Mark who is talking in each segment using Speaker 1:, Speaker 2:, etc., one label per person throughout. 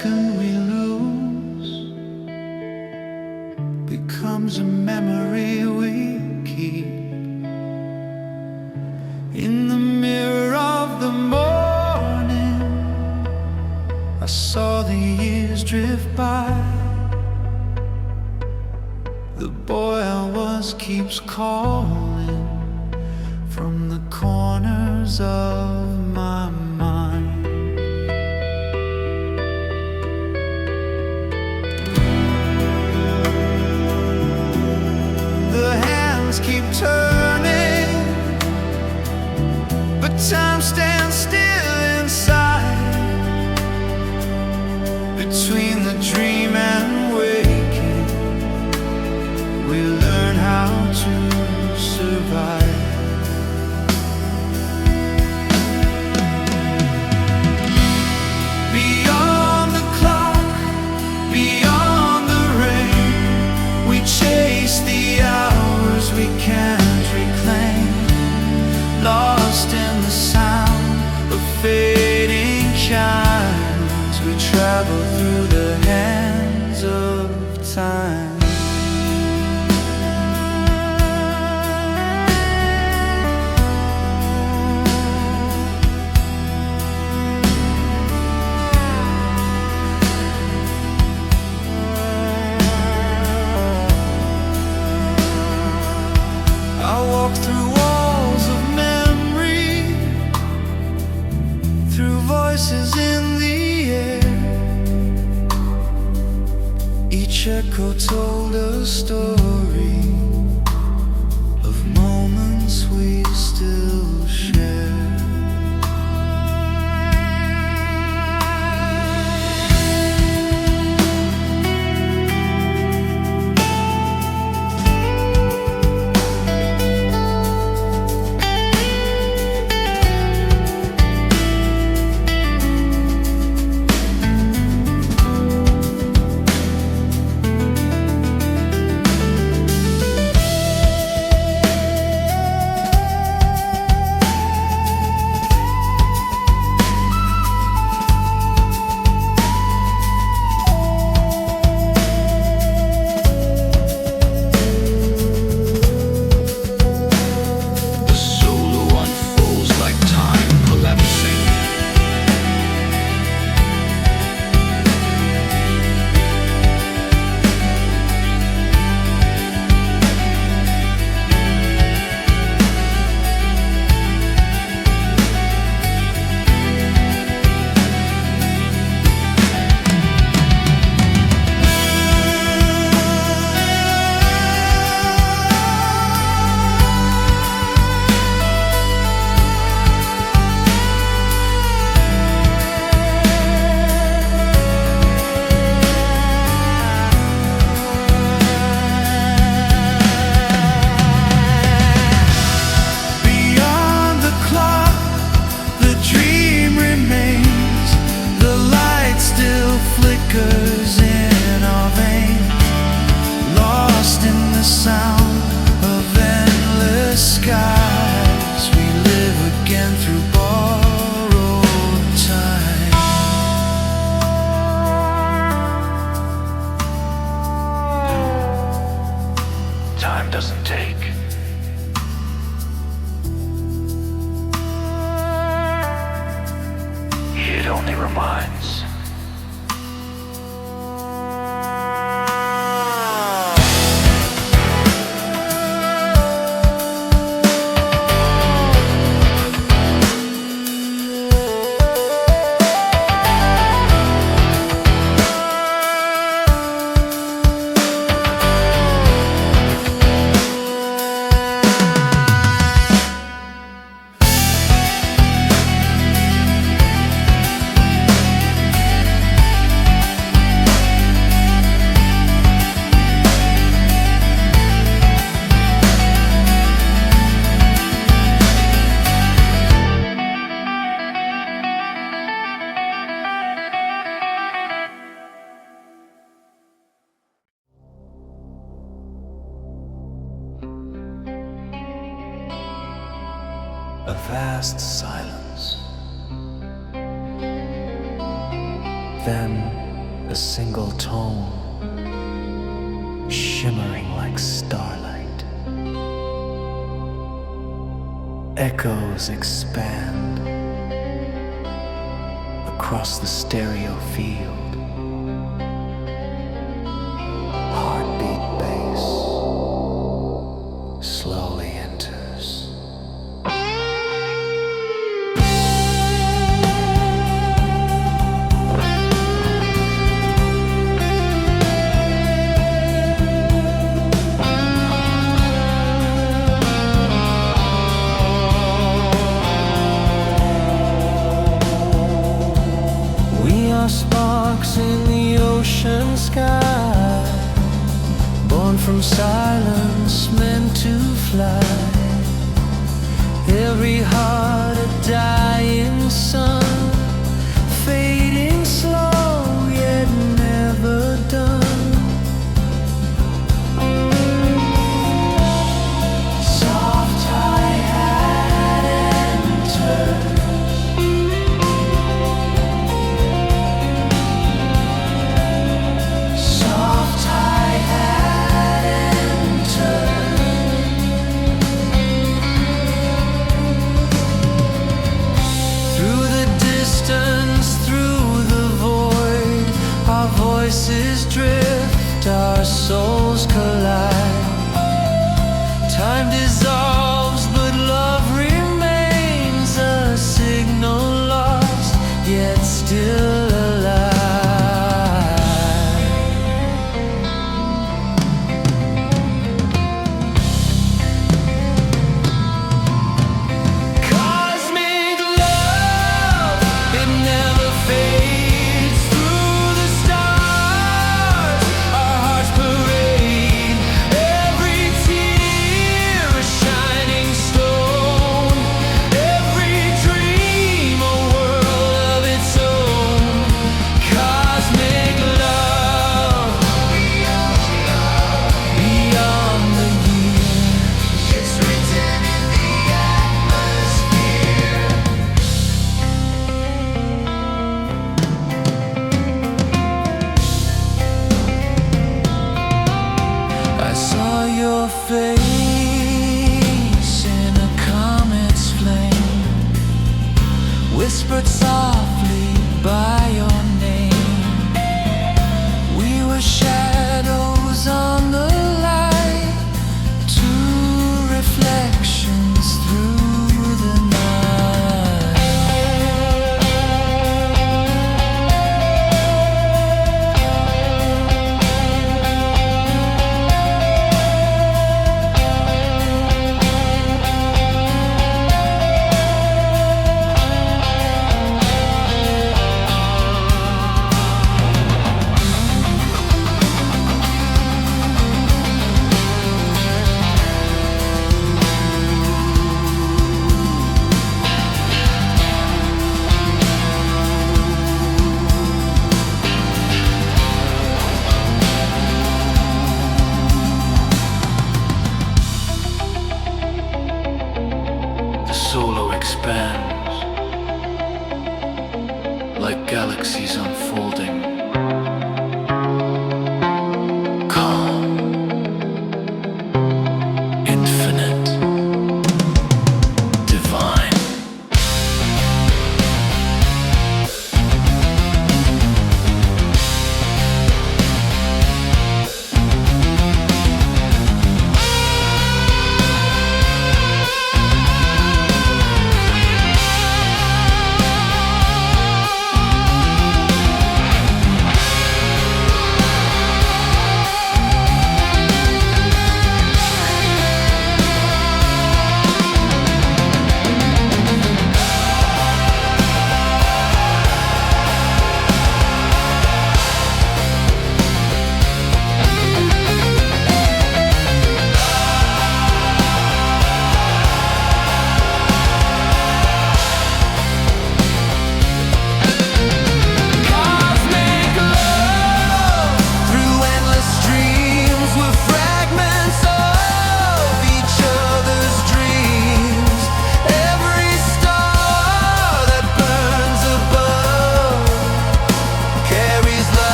Speaker 1: second we lose becomes a memory we keep. In the mirror of the morning, I saw the years drift by. The boy I was keeps calling from the corners of my mind. The hands keep turning, but time stands still inside. Between the dream and waking, we learn how to survive. Beyond the clock, beyond the rain, we chase the hours we can't reclaim. Lost in the sound of fading chimes, we travel through the hands of time. I walk through walls of memory, through voices in the air. Each echo told a story of moments we still share. Time doesn't take. It only reminds. A vast silence. Then a single tone, shimmering like starlight. Echoes expand across the stereo field. Heartbeat bass slowly enters. Sparks in the ocean sky, born from silence, meant to fly. Every heart a dying sun, fading slow yet never done. Soft hi-hat enters. Voices drift, our souls collide. Time dissolves, but love remains, a signal lost, yet still alive. Cosmic love, it never fades through the stars. Our hearts parade, every tear a shine.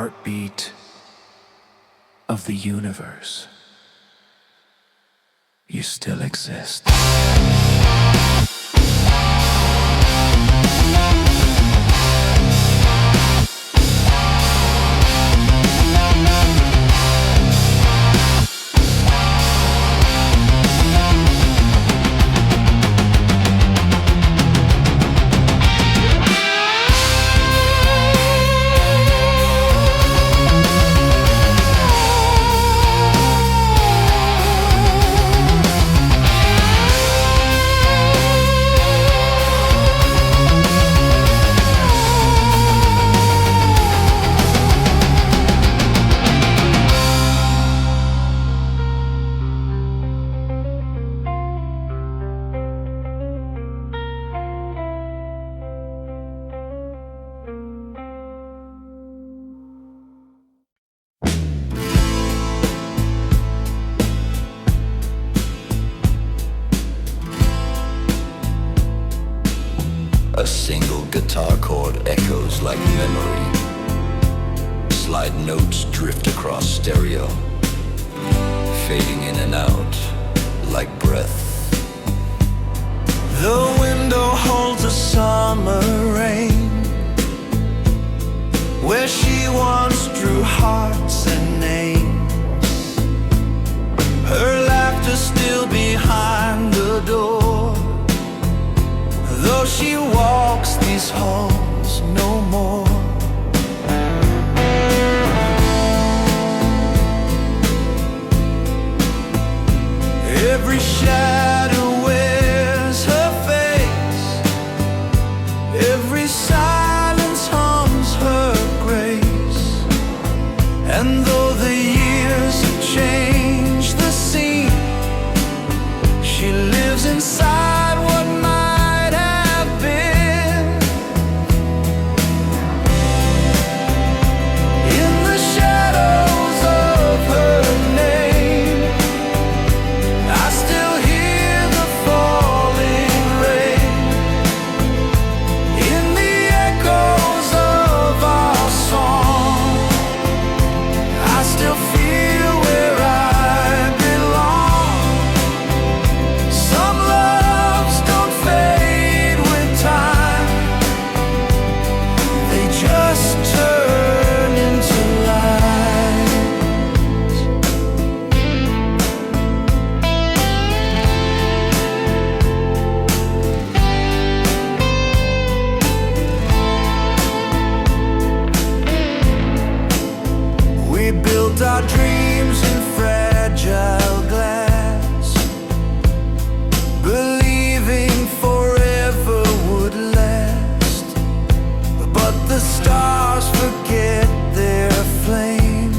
Speaker 1: heartbeat of the universe, you still exist.
Speaker 2: A single guitar chord echoes like memory. Slide notes drift across stereo, fading in and out like breath.
Speaker 1: The window holds a summer rain, where she once drew hearts and names. Her laughter still behind the door, though she walks these halls no more. Every shadow wears her face, every silence hums her grace. And though the years have changed the scene, she lives inside what might have been. In the shadows of her name, I still hear the falling rain. In the echoes of our song, I still feel where I belong. Some loves don't fade with time, they just turn into light. We built our dreams in fragile glass, believing forever would last. But the stars forget their flame,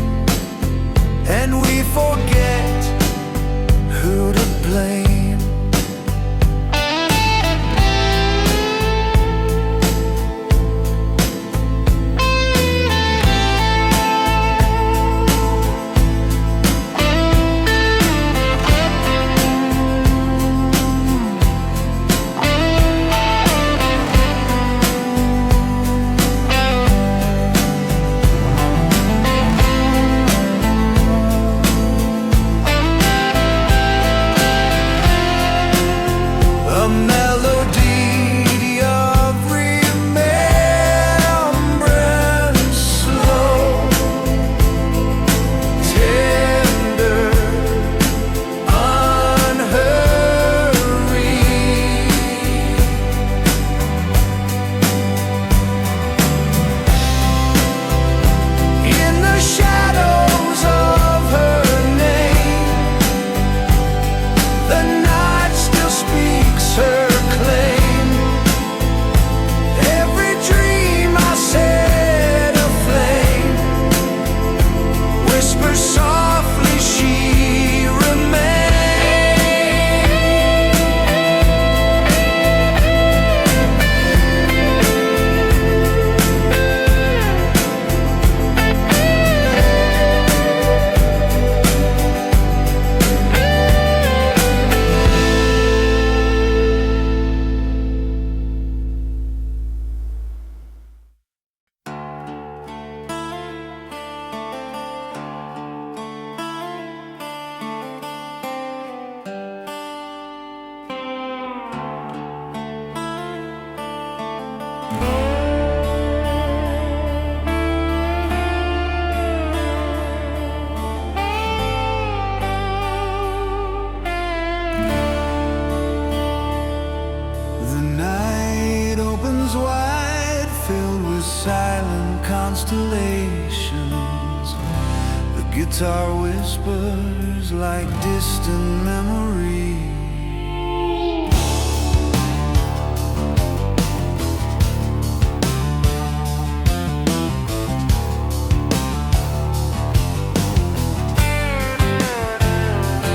Speaker 1: and we forget who to blame. Guitar whispers like distant memories.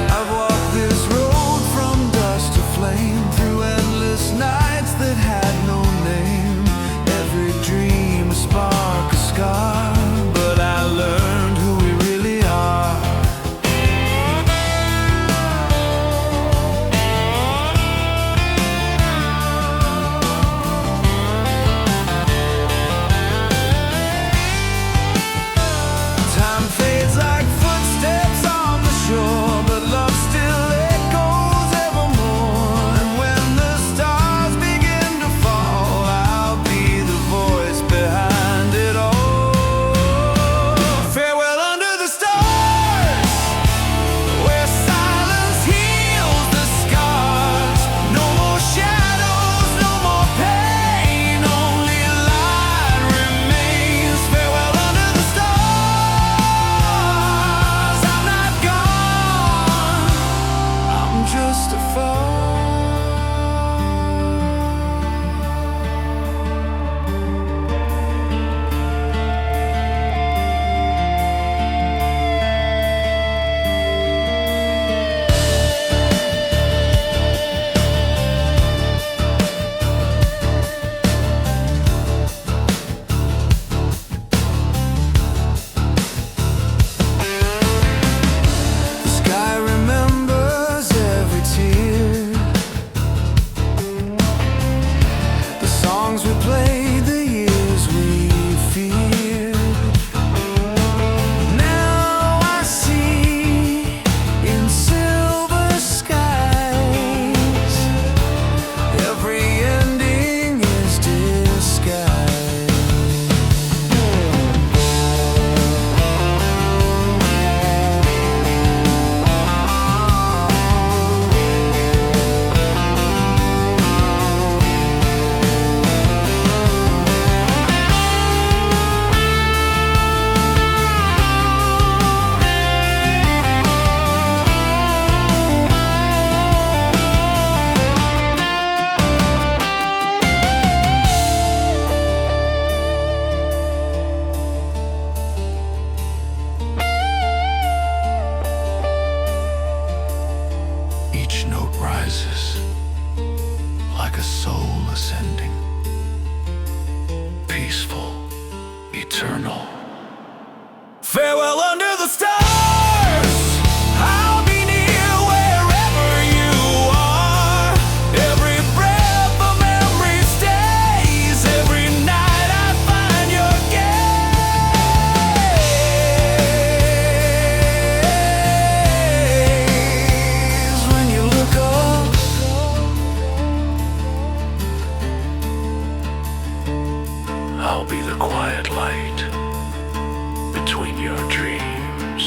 Speaker 1: I've walked this road from dust to flame, through endless nights that had no name. Every dream a spark, a scar, but I learned who we really are. Time fades like footsteps on the shore, but love still echoes evermore. And when the stars begin to fall, I'll be the voice behind it all. Farewell under the stars, where silence heals the scars. No more shadows, no more pain, only light remains. Farewell under the stars, I'm not gone, I'm just a fall. The sky remembers every tear, the songs we played, the years we feared. Now I see in silver skies, every ending is disguised. Each note rises like a soul ascending, peaceful, eternal. Farewell under the stars, I'll be near wherever you are. Every breath of memory stays, every night I find your gaze. When you look up, I'll be the quiet light between your dreams.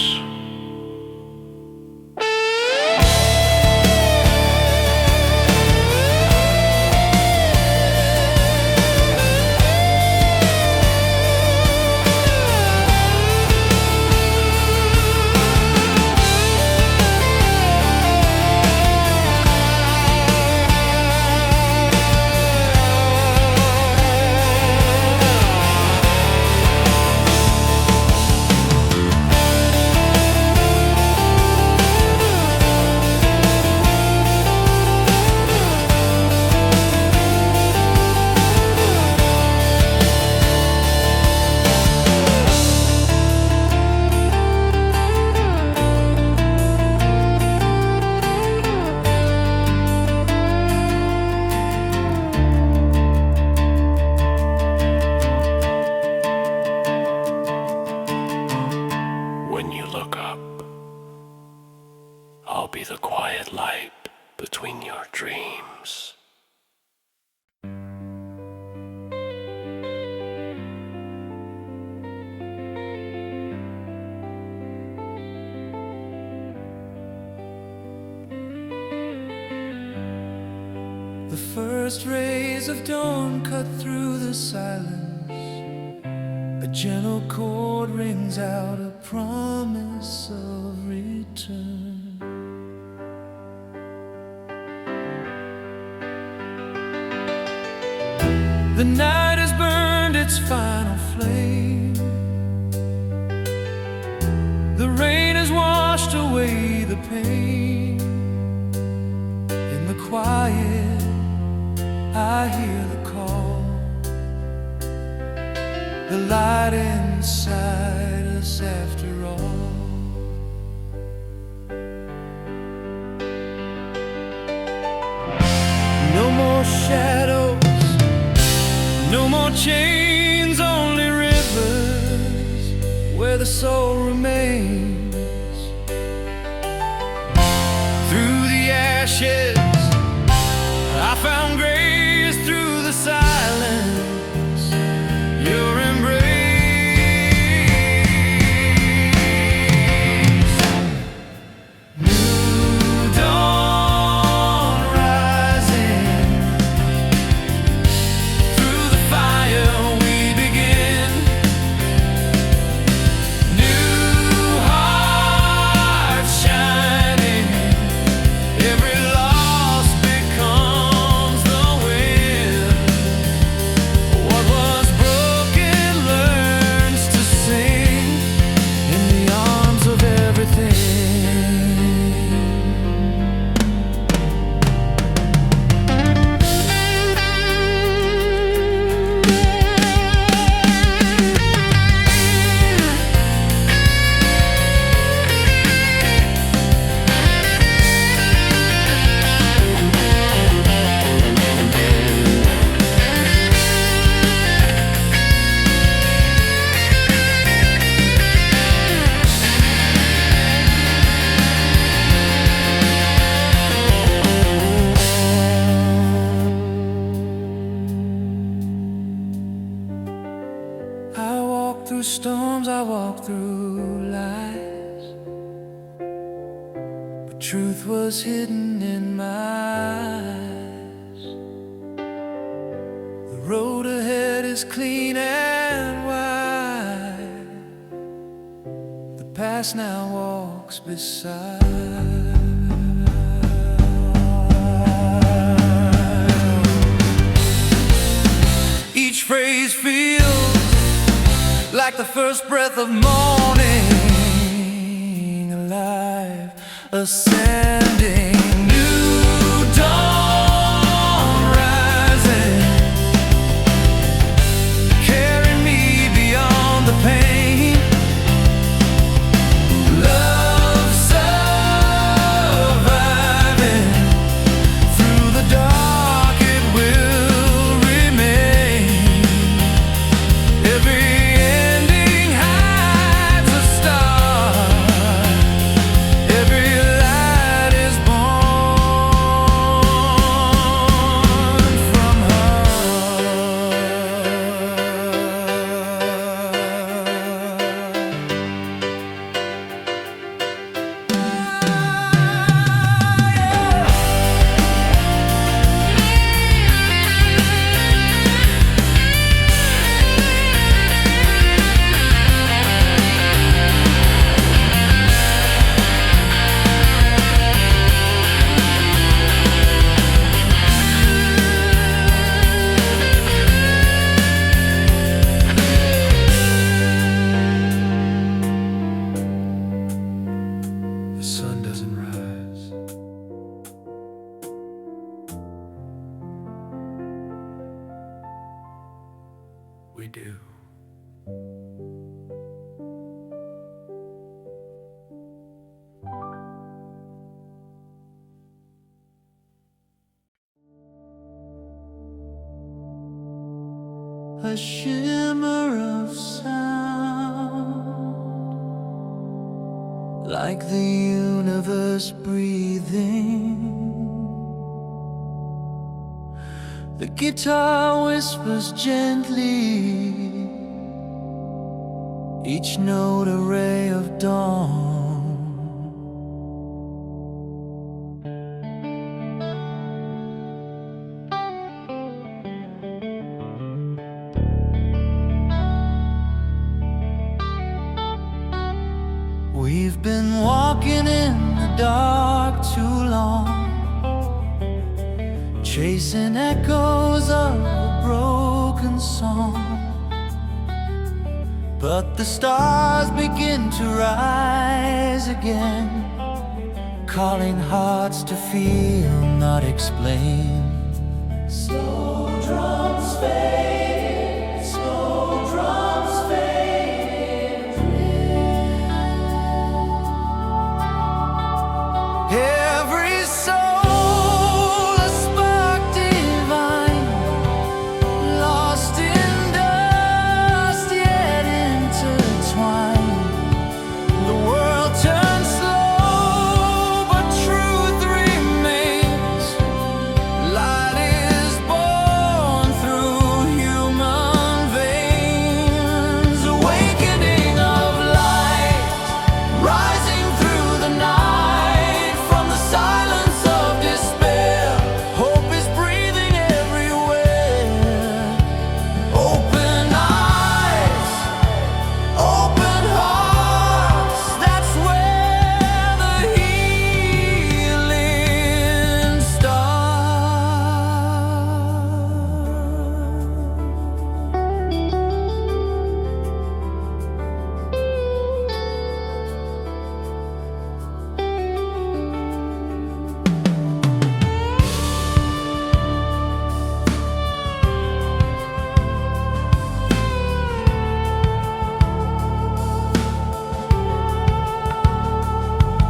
Speaker 1: When you look up, I'll be the quiet light between your dreams. The first rays of dawn cut through the silence, a gentle chord rings out a promise of return. The night has burned its final flame. The rain has washed away the pain. In the quiet, I hear the call. The light inside us after all. No more shadows, no more chains, only rivers where the soul remains. Through the ashes, I found grace. Through the silence, your embrace. New dawn rising. Through the fire we begin. New hearts shining. Every loss becomes the win. What was broken learns to sing in the arms of everything. I walk through storms, I walk through lies, but truth was hidden in my eyes. The road ahead is clean and wide. The past now walks beside. Each phrase feels like the first breath of morning, alive, ascending. New dawn rising. Carry me beyond the pain. Love surviving. Through the dark it will remain. Every ending hides a star. Every light is born from her. The sun doesn't rise. We do. A shimmer of sound, like the universe breathing. The guitar whispers gently, each note a ray of dawn. We've been walking in the dark too long, chasing echoes of a broken song. But the stars begin to rise again, calling hearts to feel, not explain. Slow drums fade, slow drums fade. Every soul a spark divine, lost in dust yet intertwined. The world turns slow, but truth remains. Light is born through human veins. Awakening of light, rising through the night. From the silence of despair, hope is breathing everywhere. Open eyes, open hearts, that's where the healing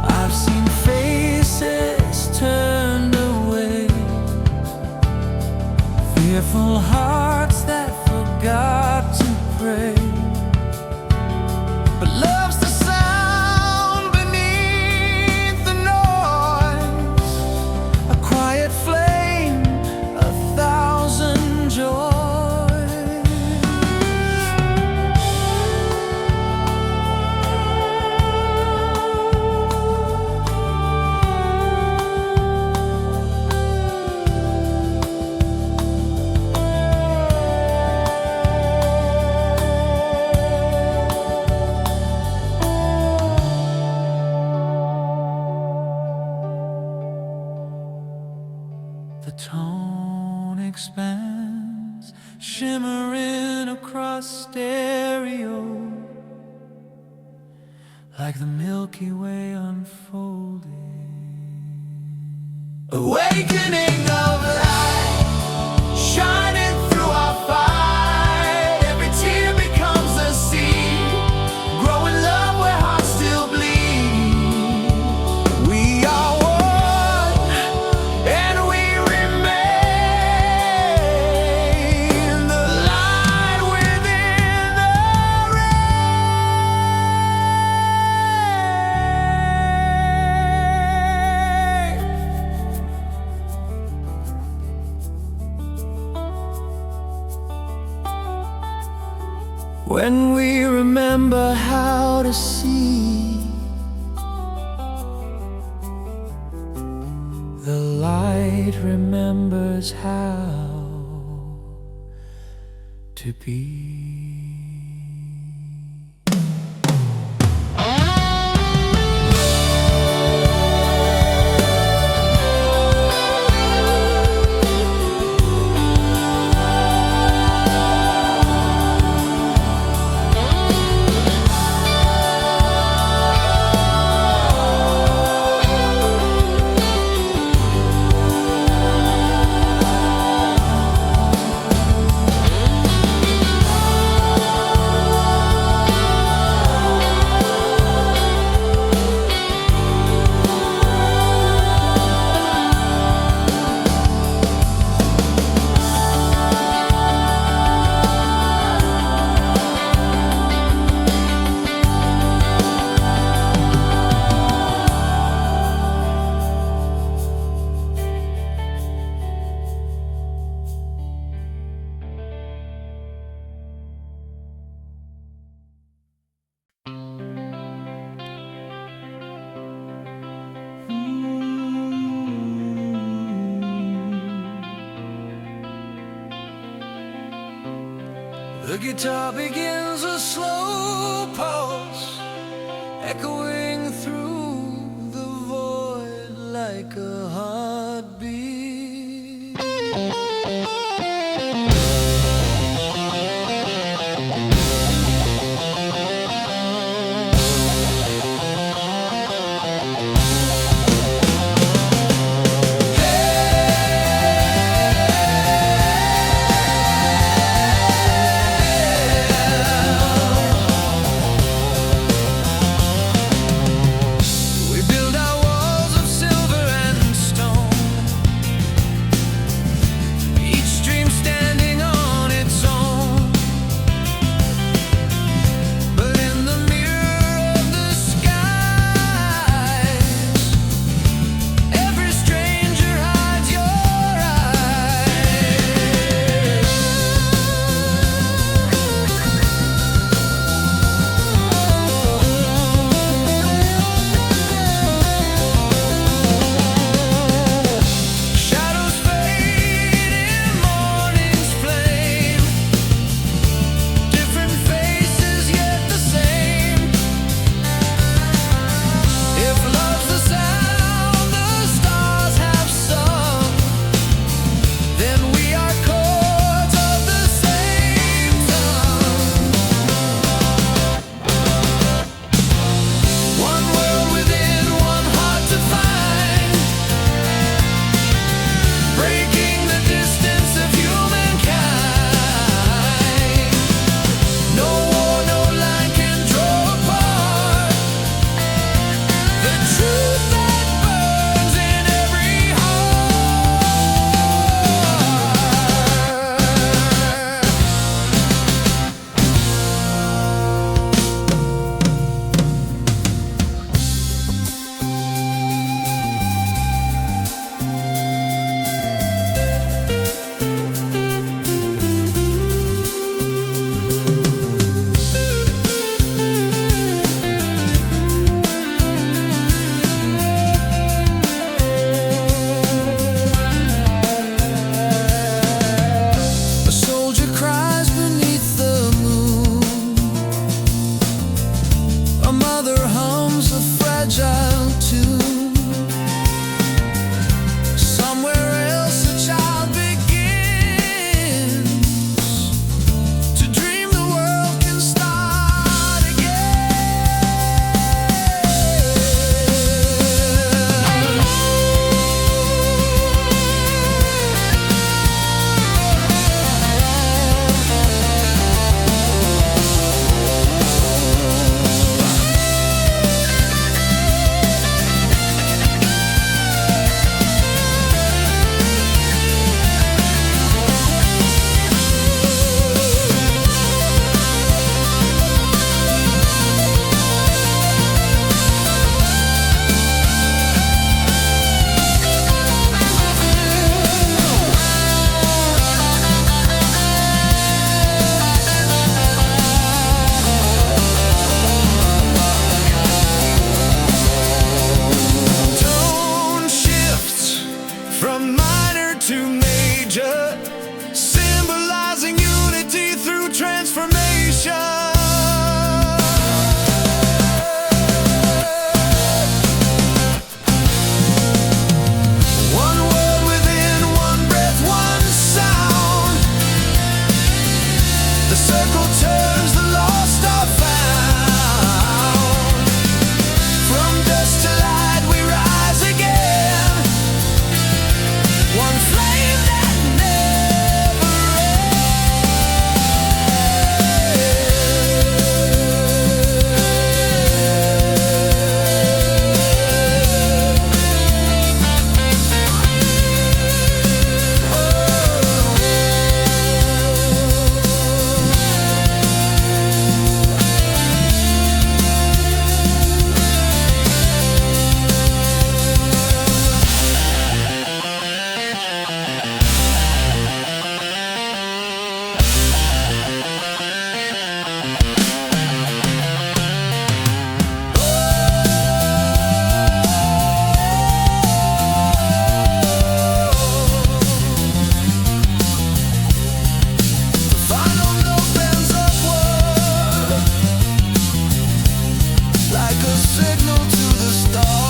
Speaker 1: I've seen faces turned away, fearful hearts that forgot to pray. But love's the sound beneath the noise, a quiet flame, a thousand joys. The tone expands, shimmering across stereo, like the Milky Way unfolding. Awakening of light, shining through our fight. Every tear becomes a seed, growing love where hearts still bleed. We are one, and we remain. The light within the rain. When we remember how to see, the light remembers how to be. The guitar begins a slow pulse, echoing like a heartbeat. signal to the stars.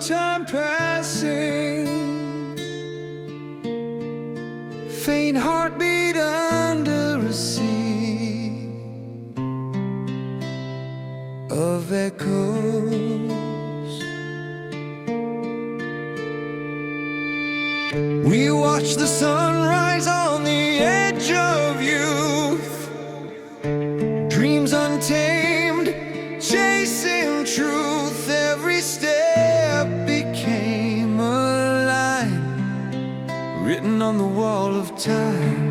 Speaker 1: time passing, faint heartbeat under a sea of echoes. We watch the sunrise on the edge of youth, dreams untamed, chasing truth. Every step became a line written on the wall of time.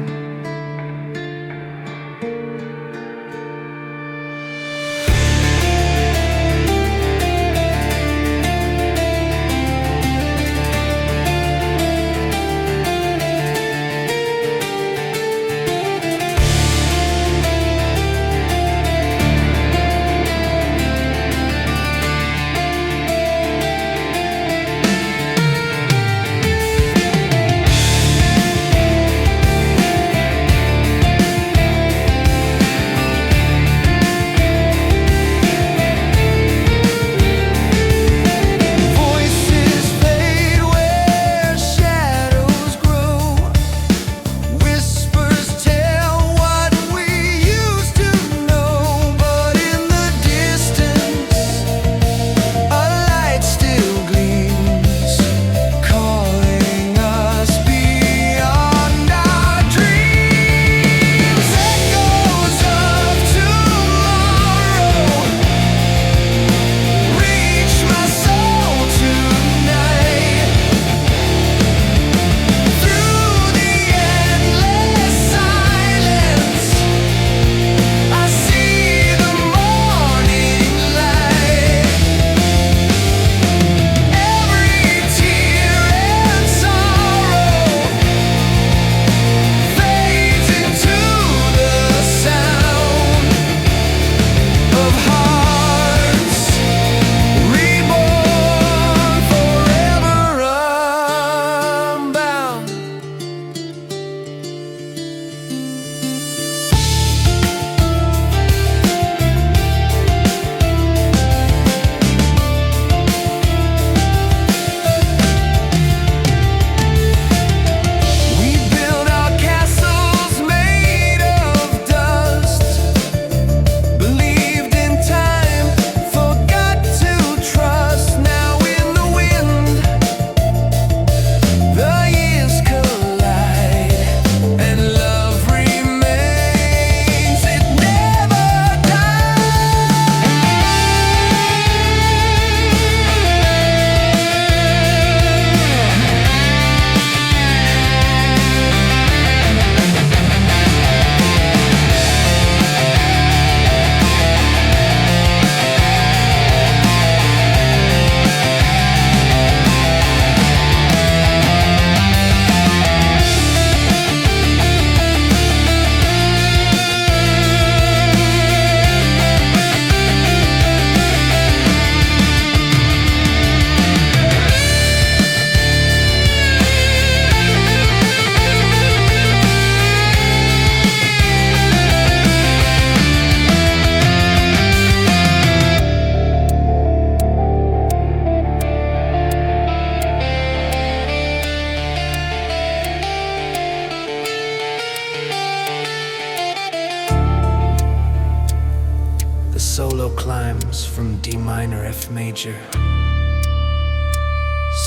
Speaker 1: Solo climbs from D minor F major,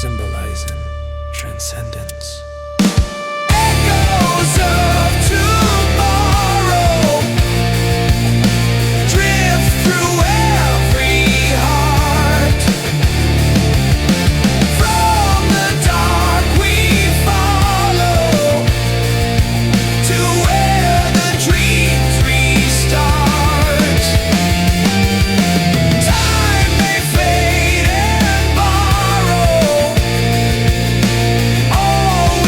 Speaker 1: symbolizing transcendence. Echoes of tomorrow drift through every heart. From the dark we follow to where the dreams restart. Time may fade and borrow, all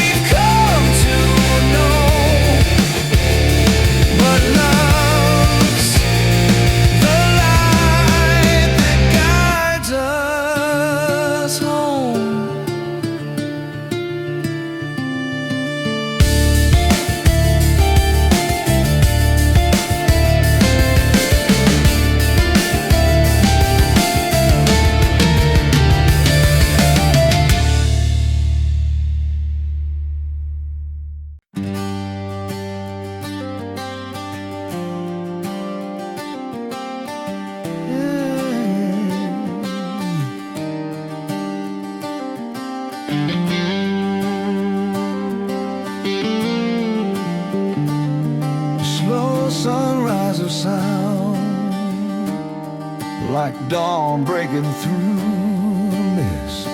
Speaker 1: sound, like dawn breaking through the mist.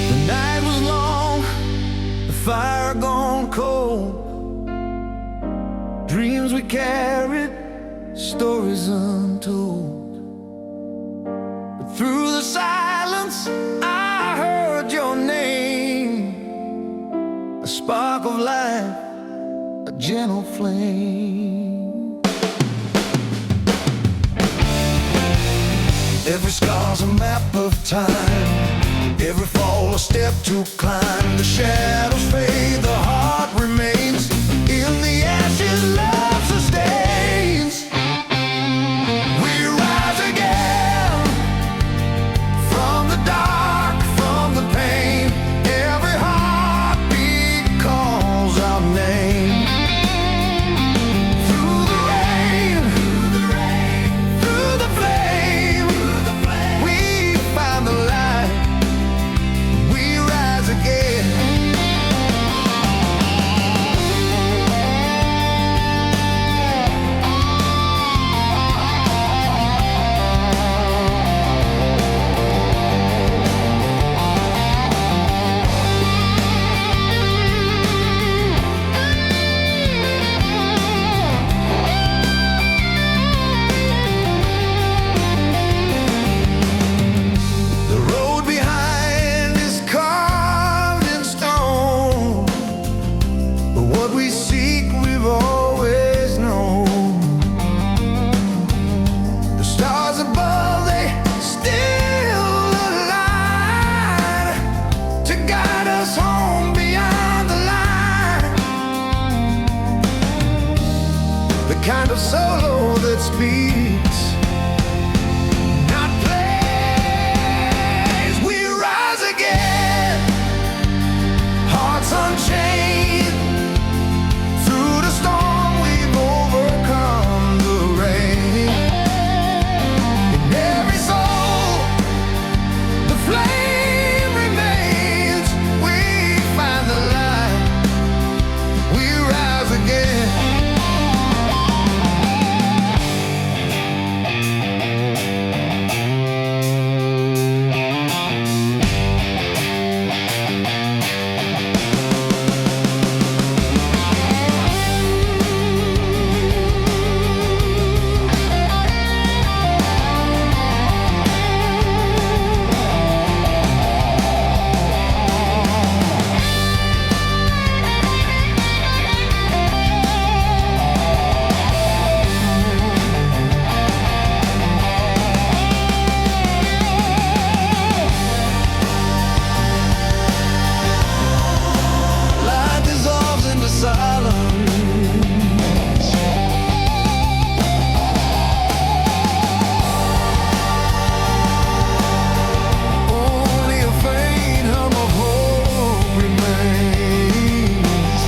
Speaker 1: The night was long, the fire gone cold. Dreams we carried, stories untold. But through the silence, I heard your name. A spark of life, a gentle flame. Every scar's a map of time, every fall a step to climb. The shadows fade, the heart remains. In the ashes, love sustains. We rise again, from the dark, from the pain. Every heartbeat calls our name. Through the rain, through the flame, we find the light. We rise again. The road behind is carved in stone, but what we seek we've always known. The stars above, they still align to guide us home beyond the line. The kind of solo that speaks, not plays. We rise again, hearts unchained. Through the storm, we've overcome the rain. In every soul, the flame remains. We find the light, we rise again. Light dissolves into silence. Only a faint hum of hope remains.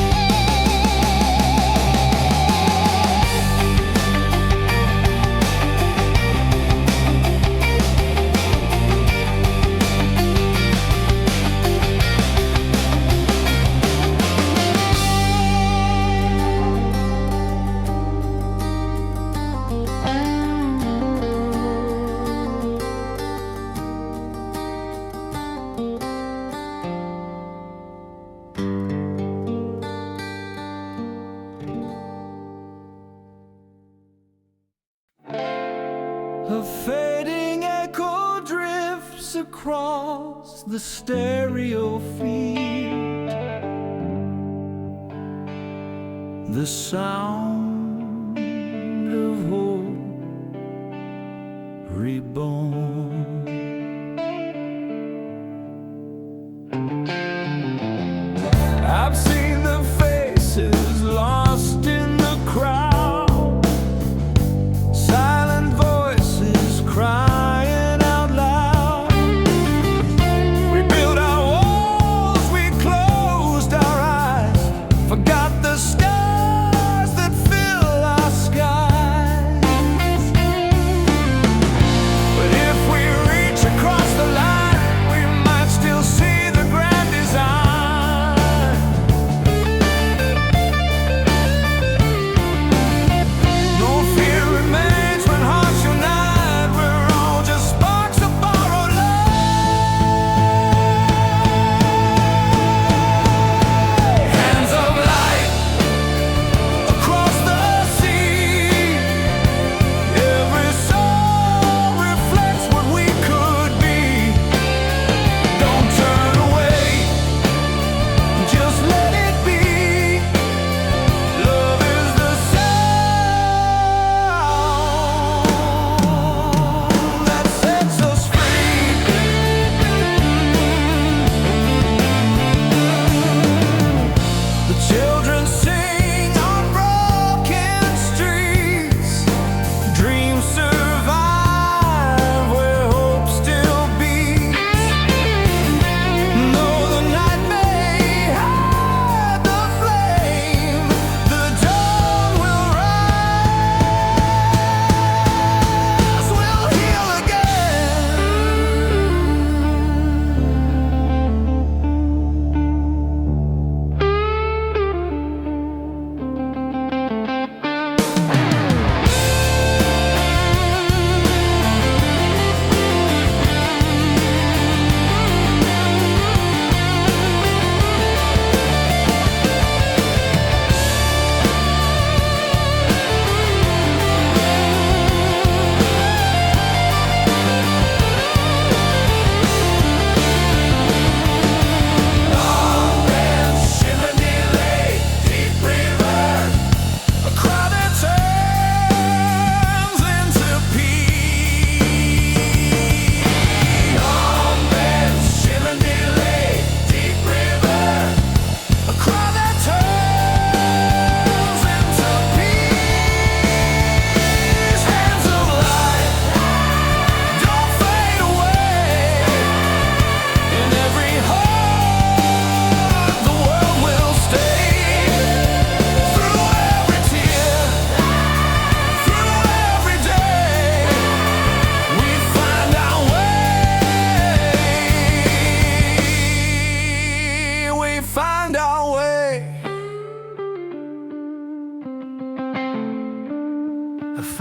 Speaker 1: A fading echo drifts across the stereo field. The sound of hope reborn. I've seen the faces lost in the crowd, silent voices crying out loud. We built our walls, we closed our eyes, forgot the scars that fill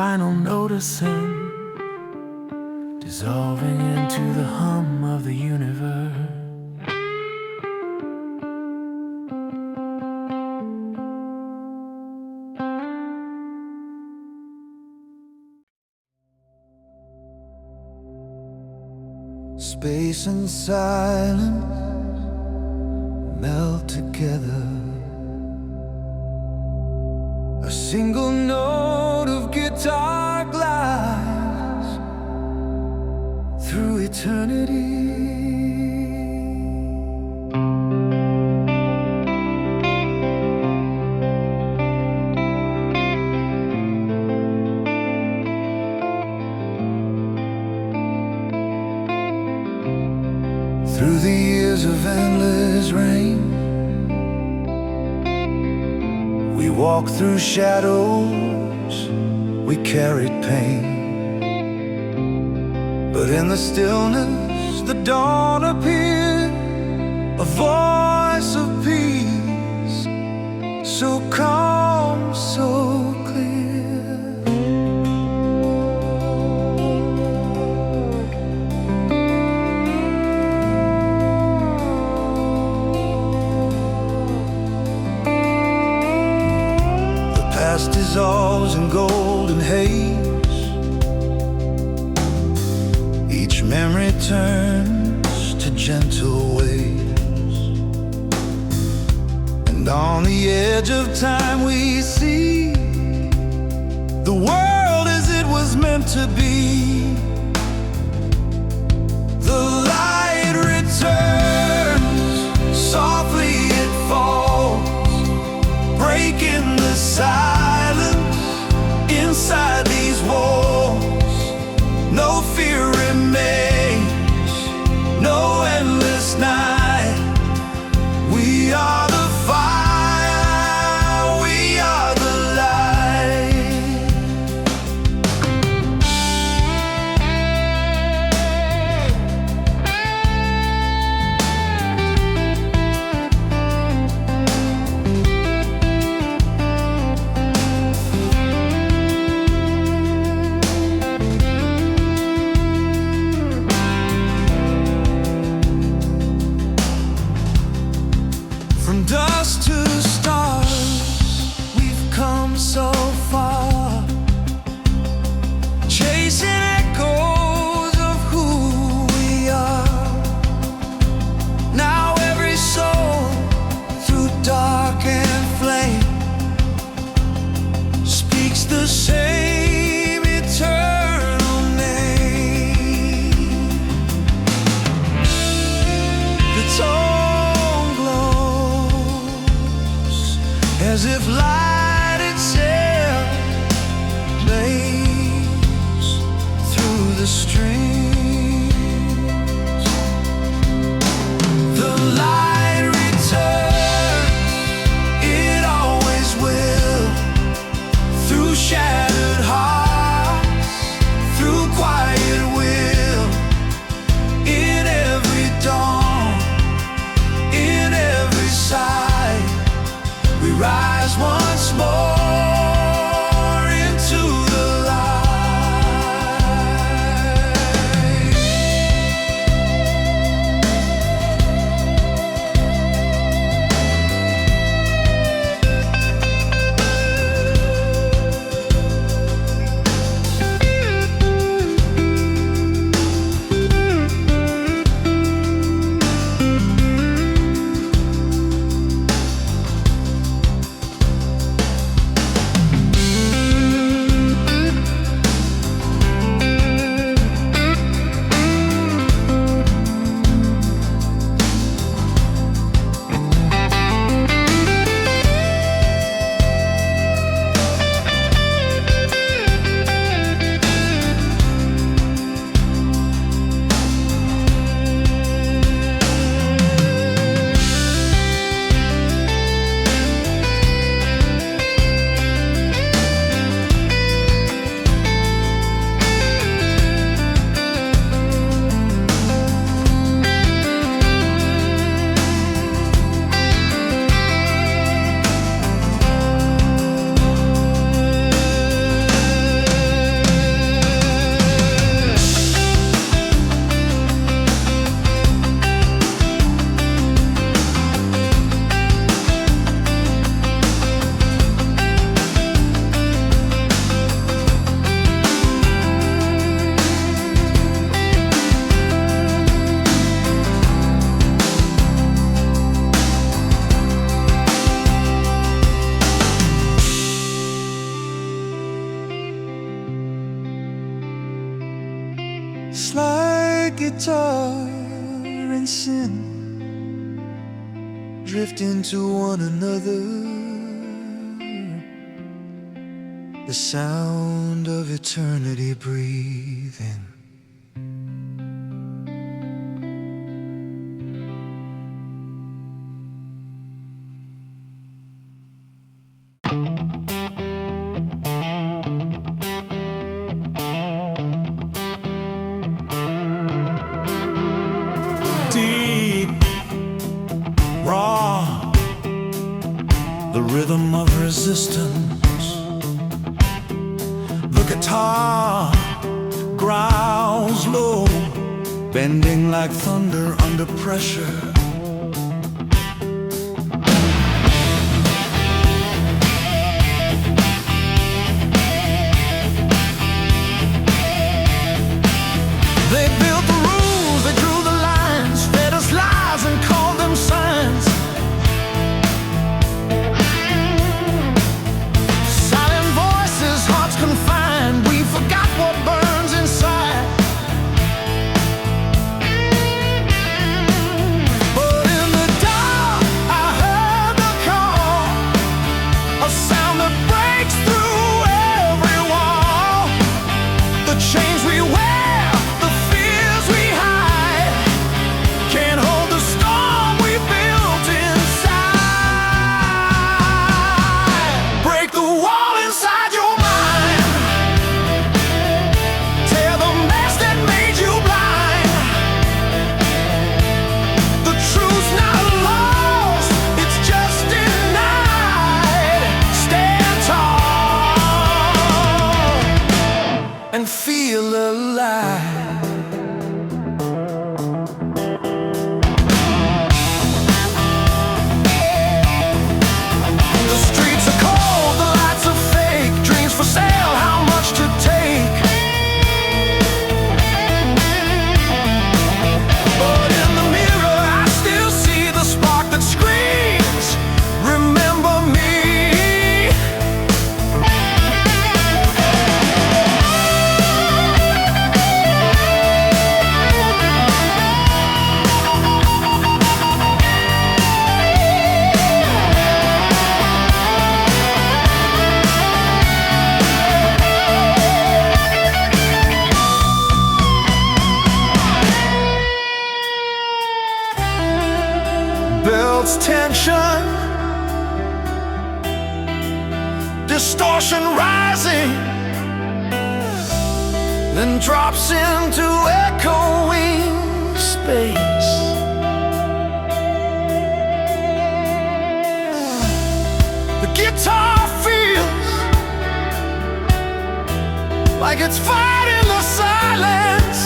Speaker 1: final noticing, dissolving into the hum of the universe. Space and silence melt together. A single note of guitar glides through eternity. Through the years of endless rain, we walked through shadows, we carried pain. But in the stillness, the dawn appeared, a voice of peace, so calm, so clear. Past dissolves in golden haze. Each memory turns to gentle waves. And on the edge of time we see the world as it was meant to be. The light returns, softly it falls, breaking the silence inside these walls. No fear remains, no endless night. We are the fire, we are the From dust to the stars, we've come so far, chasing echoes of who we are. Now every soul, through dark and flame, speaks the same eternal name. The as if light itself plays through the strings. The light returns, it always will, through shattered hearts, through quiet will, in every dawn, in every sigh. We rise once more. guitar and sin, drift into one another. The sound of eternity breathing.
Speaker 3: Deep, raw, the rhythm of resistance. The guitar growls low, bending like thunder under pressure.
Speaker 1: They built the rules, they drew the lines, fed us lies and called them signs. Silent voices, hearts confined, we forgot what burns inside. But in the dark, I heard the call, a sound that breaks through every wall. The chains we wear, and feel alive. The streets are cold, the lights are fake, dreams for sale, how much to take? But in the mirror I still see the spark that screams, remember me. Builds tension, distortion rising, then drops into echoing space. The guitar feels like it's fighting the silence.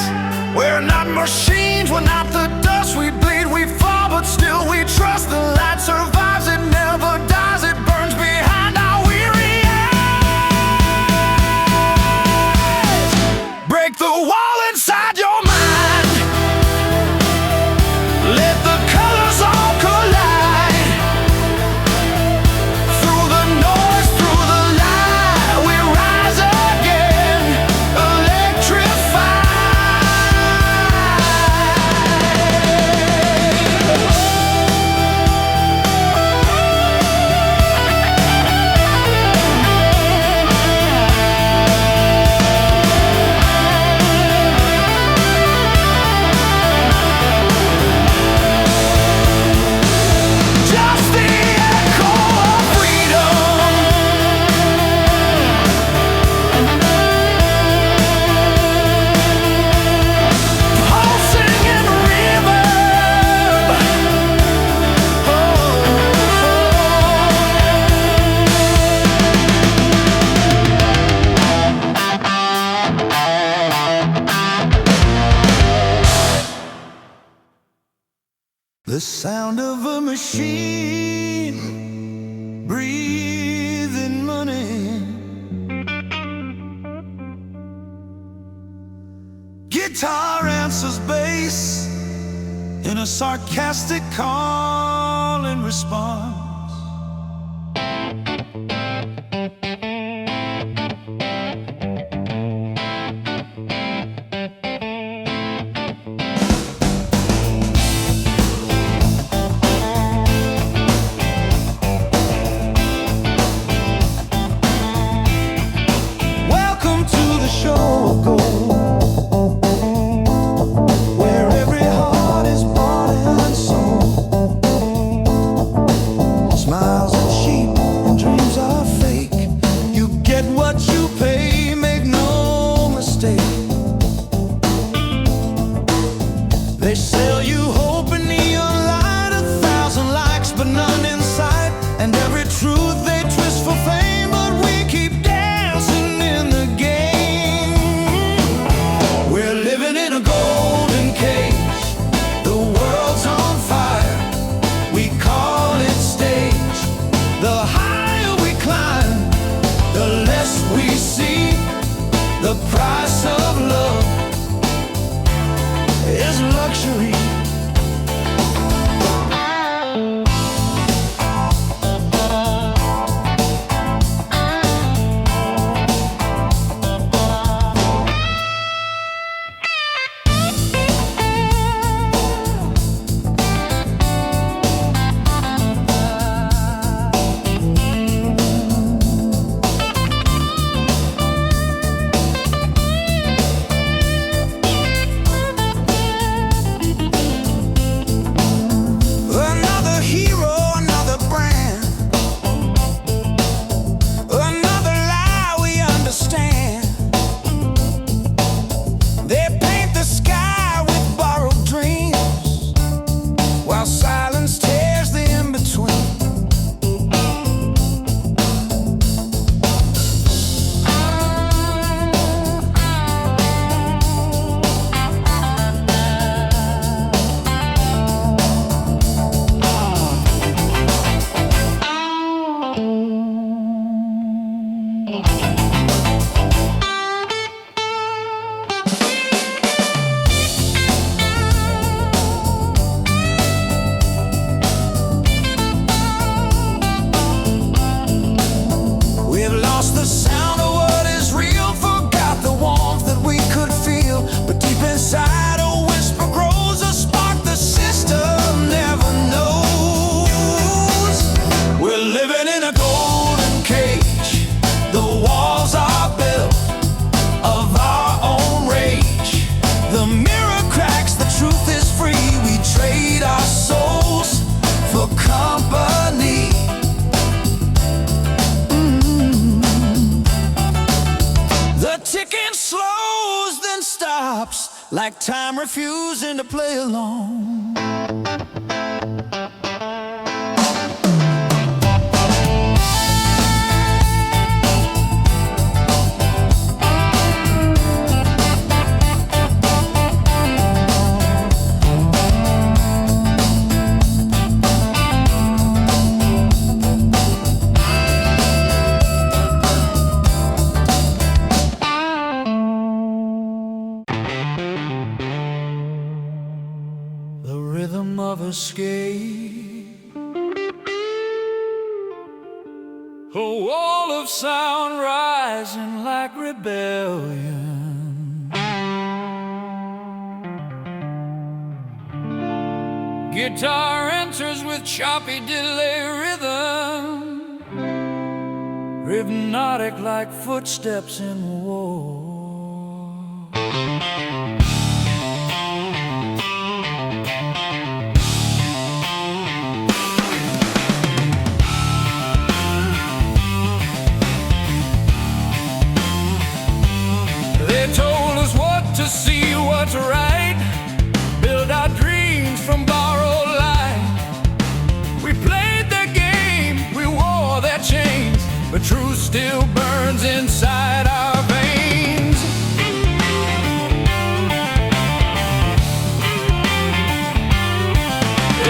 Speaker 1: We're not machines, we're not the dust. We bleed, we fall, but still we trust. The light survives, it never dies. It burns behind our weary eyes. Break the wall inside your mind. Let the colors all collide. Through the noise, through the light, we rise again, electrified. Just the echo of freedom. Pulsing in reverb. The sound of a machine breathing money. Guitar answers bass in a sarcastic call and response.
Speaker 3: like time refusing to play along. Escape, a wall of sound rising like rebellion. Guitar enters with choppy delay rhythm, hypnotic like footsteps in war. To see what's right, build our dreams from borrowed light. We played their game, we wore their chains, but truth still burns inside our veins.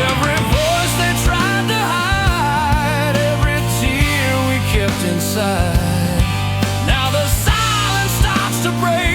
Speaker 3: Every voice they tried to hide, every tear we kept inside. Now the silence starts to break.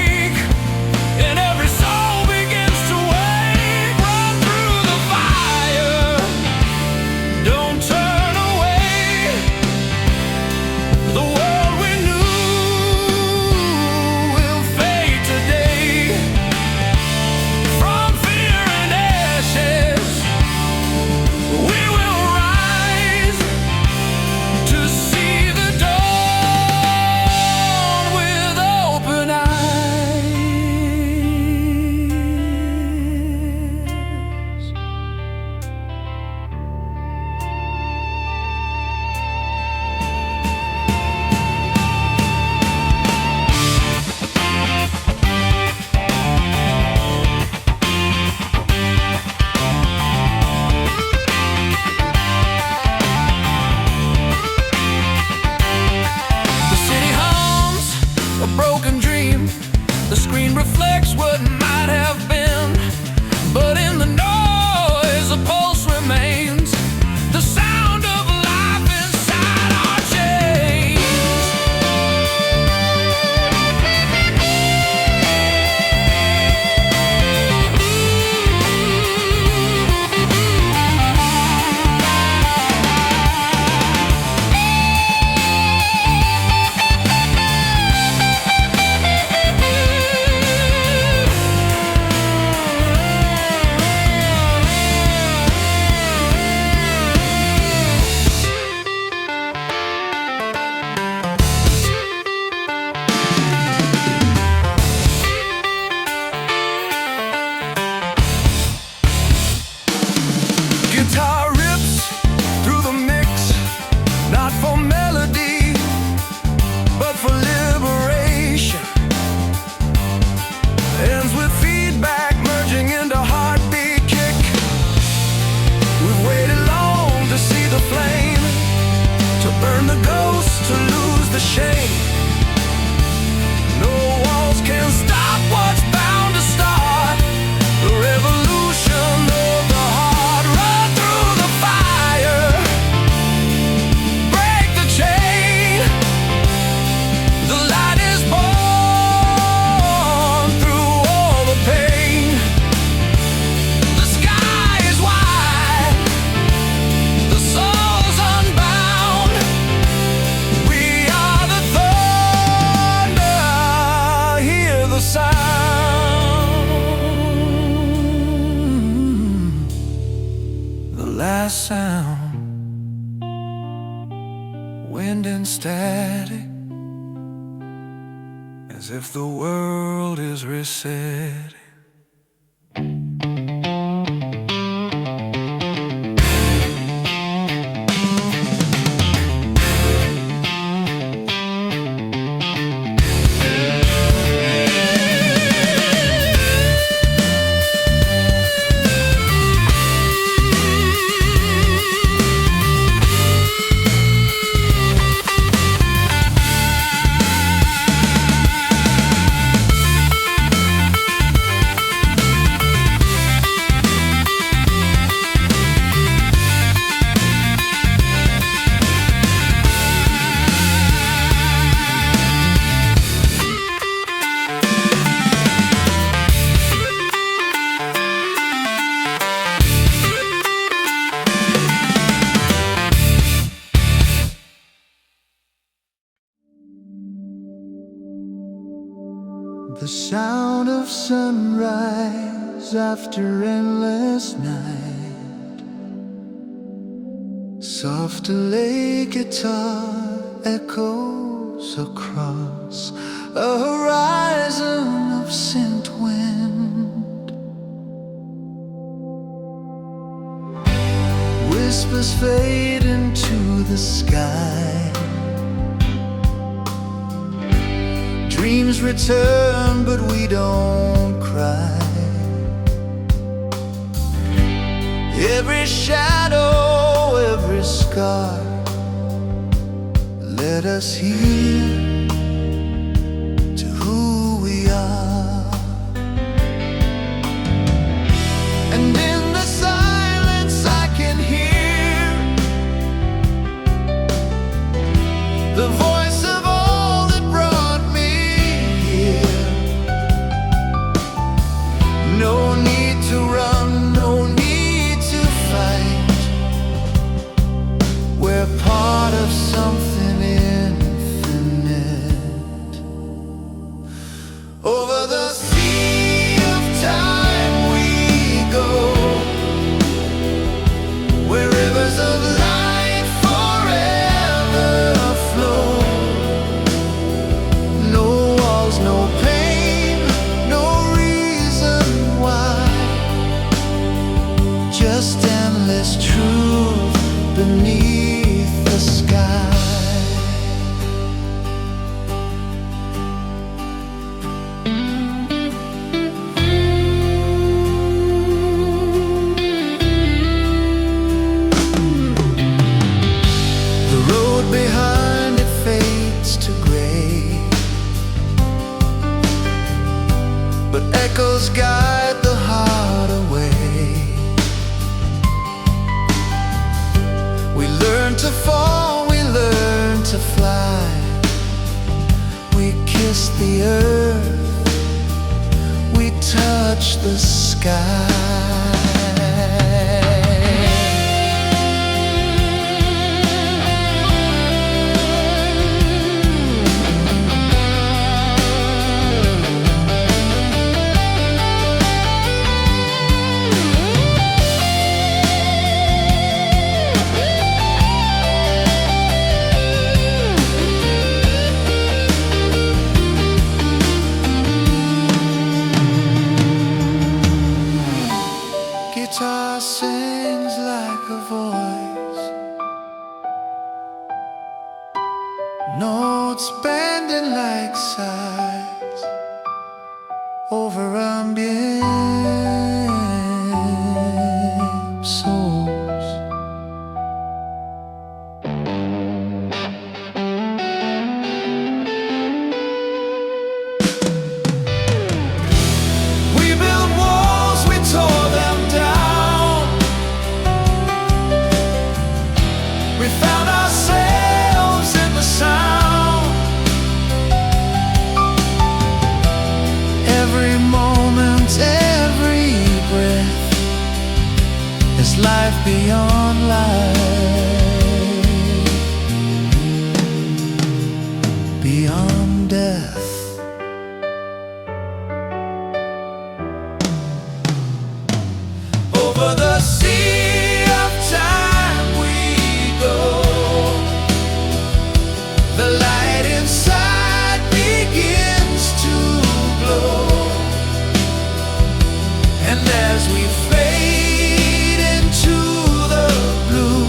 Speaker 3: Static, as if the world is resetting.
Speaker 1: The sound of sunrise after endless night. Soft delay guitar echoes across a horizon of scent wind. Whispers fade into the sky. Dreams return, but we don't cry. Every shadow, every scar, let us hear to who we are. And in the silence I can hear the voice of all that brought me here. No need to run, no need to fight. We're part of something infinite. Over the sea of time we go, where rivers of life forever flow. No walls, no pain, no reason why. Just endless truth beneath the sky. The road behind it fades to gray, but echoes guide the heart away. We learn to fall, we learn to fly. We kiss the earth, we touch the sky. Guitar sings like a voice, notes bending like sighs over ambient souls. We built walls, we tore them down. We found ourselves in the sound. Every moment, every breath is life beyond life, beyond death. Over the sea of time we go. The light inside begins to glow. And as we fade into the blue,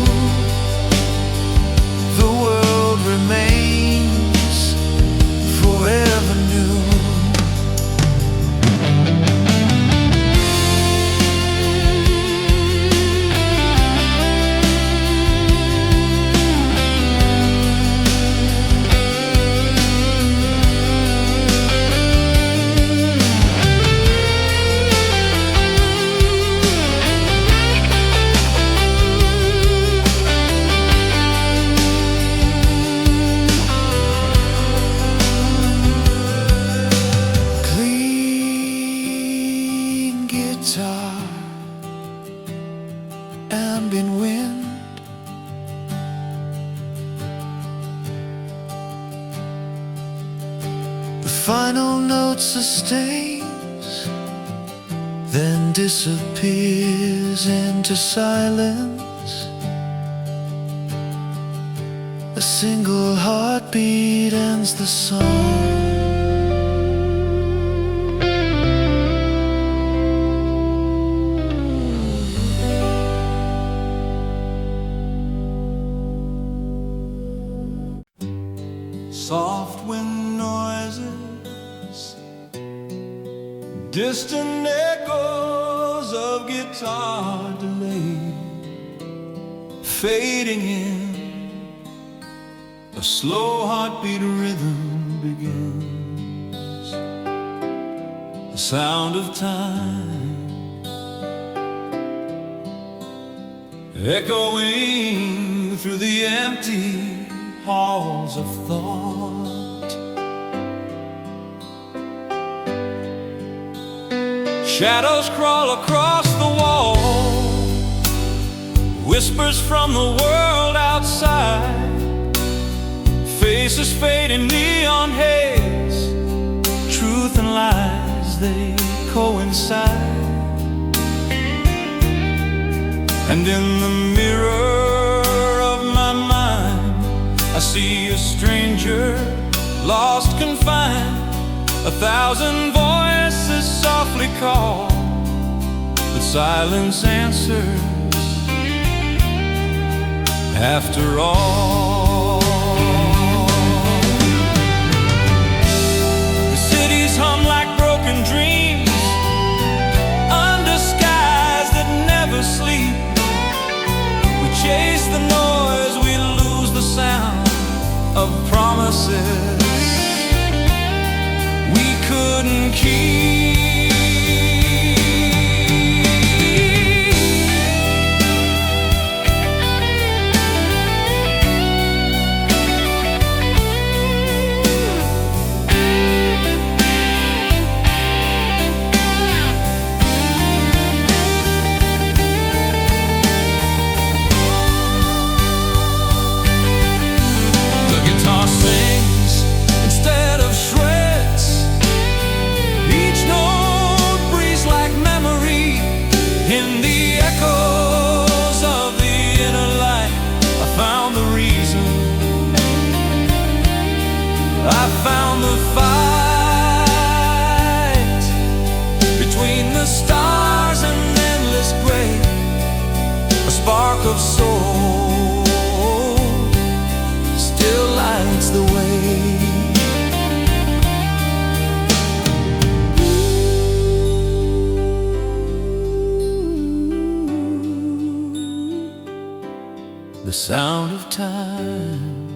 Speaker 1: final note sustains, then disappears into silence. A single heartbeat ends the song.
Speaker 3: Soft wind noises, distant echoes of guitar delay, fading in, a slow heartbeat rhythm begins. The sound of time echoing through the empty halls of thought. Shadows crawl across the wall, whispers from the world outside, faces fade in neon haze, truth and lies, they coincide. And in the mirror of my mind, I see a stranger, lost, confined. 1,000 voices softly call, but silence answers after all. The cities hum like broken dreams, under skies that never sleep. We chase the noise, we lose the sound of promises we couldn't keep. The guitar sings instead of shreds, each note breathes like memory. In the echoes of the inner light, I found the reason, I found the fight between the stars and endless gray. A spark of soul still lights the way. The sound of time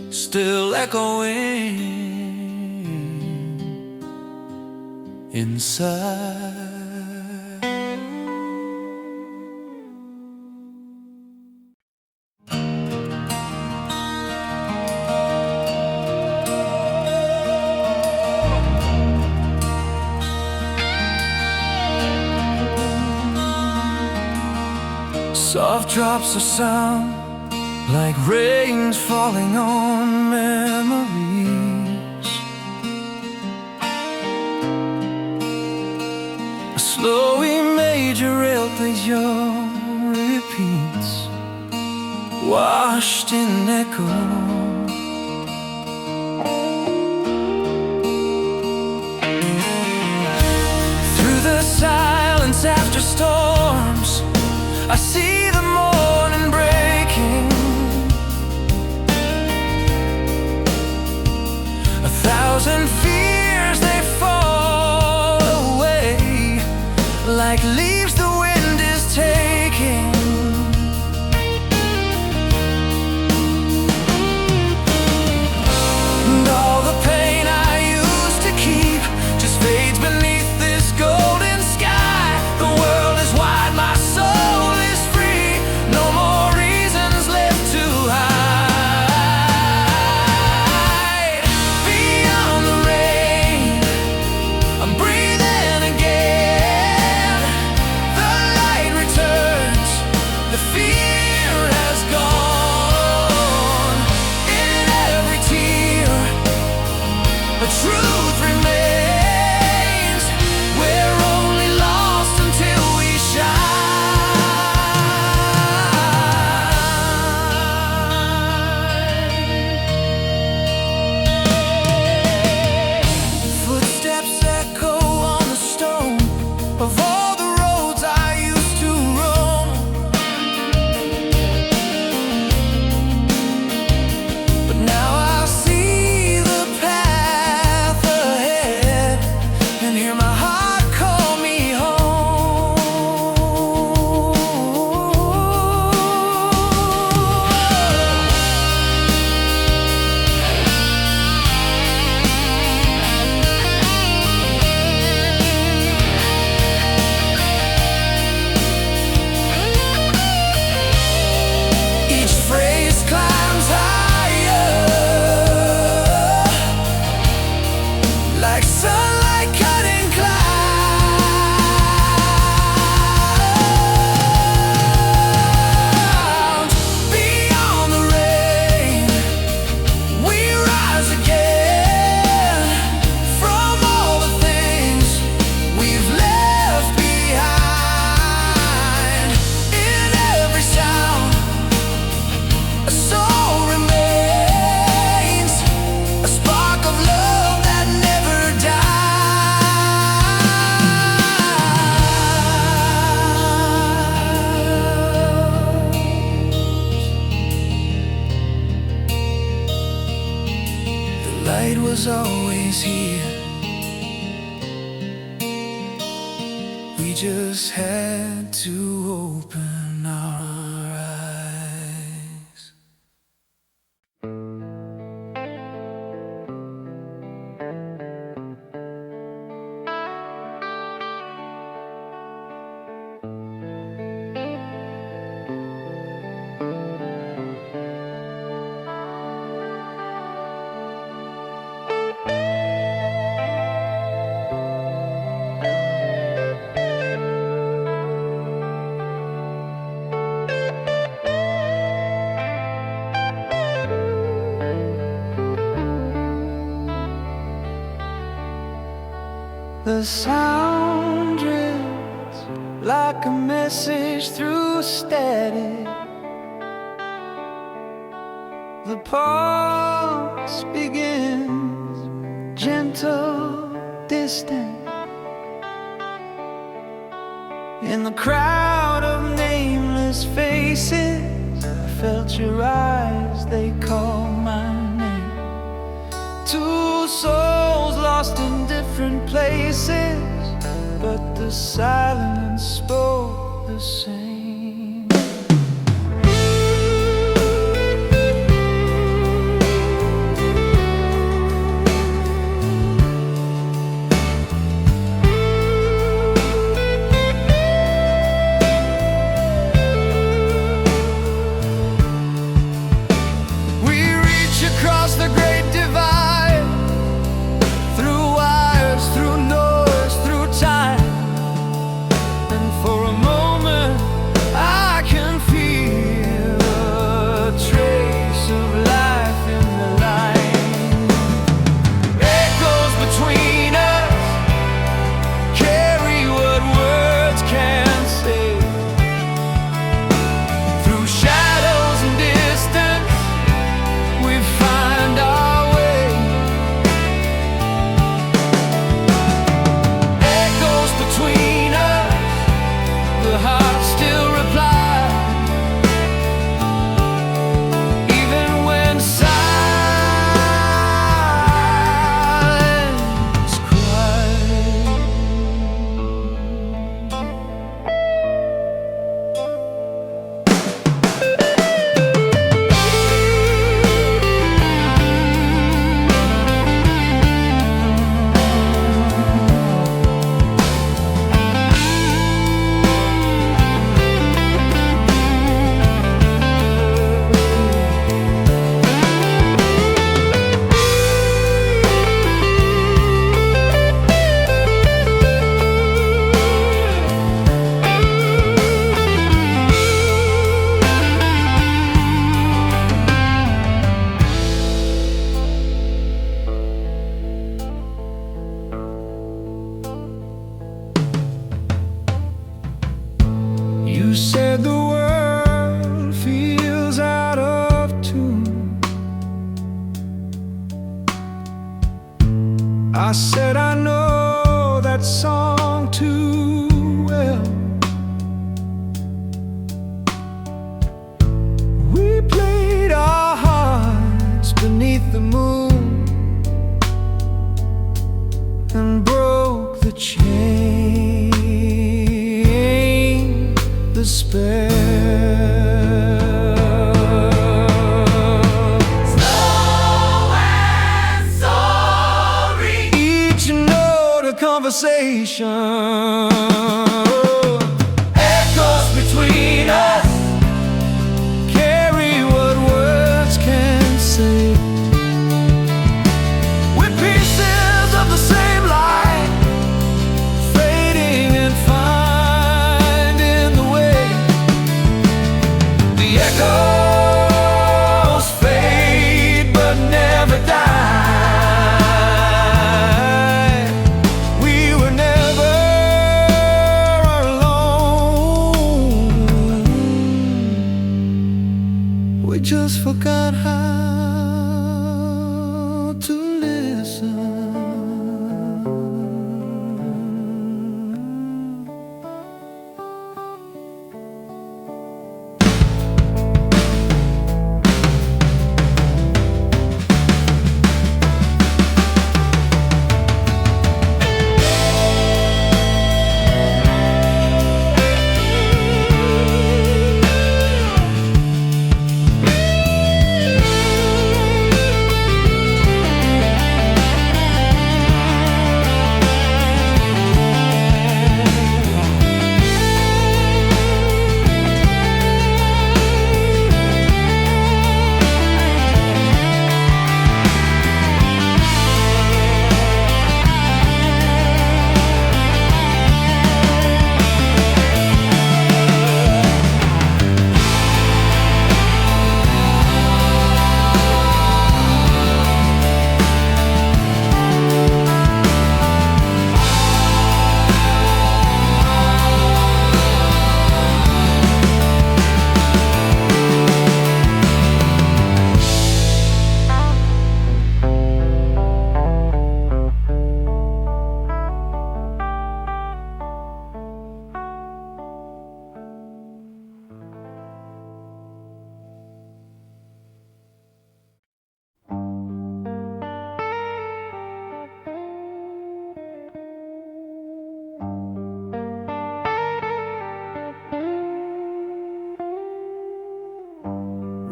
Speaker 3: still echoing inside. Soft drops of sound, like rains falling on memories. A slow E major rail plays your repeats, washed in echo. Through the silence after storms, I see the morning breaking. 1,000 fears, they fall away like leaves the wind is taking. And all the pain I used to keep just fades beneath this golden sky. The world is wide, my soul is free.
Speaker 1: light was always here. We just had to open our eyes. The sound drifts like a message through static. The pulse begins gentle, distant. In the crowd of nameless faces, I felt your eyes, they call my name. Two souls lost in different places, but the silence spoke the same. We reach across the great divide, through wires, through noise, through time. And for a moment I can feel a trace of life in the line. Echoes between us carry what words can't say. Through shadows and distance we find our way. Echoes between us, the heart still replies, even when silence cries. You said the world feels out of tune. I said I know that song too well. We played our hearts beneath the moon and broke the chain, the spell. Each note a conversation. Echoes between us carry what words can't say. We're pieces of the same light, fading and finding the way. The echoes fade but never die. We were never alone. We just forgot how to listen.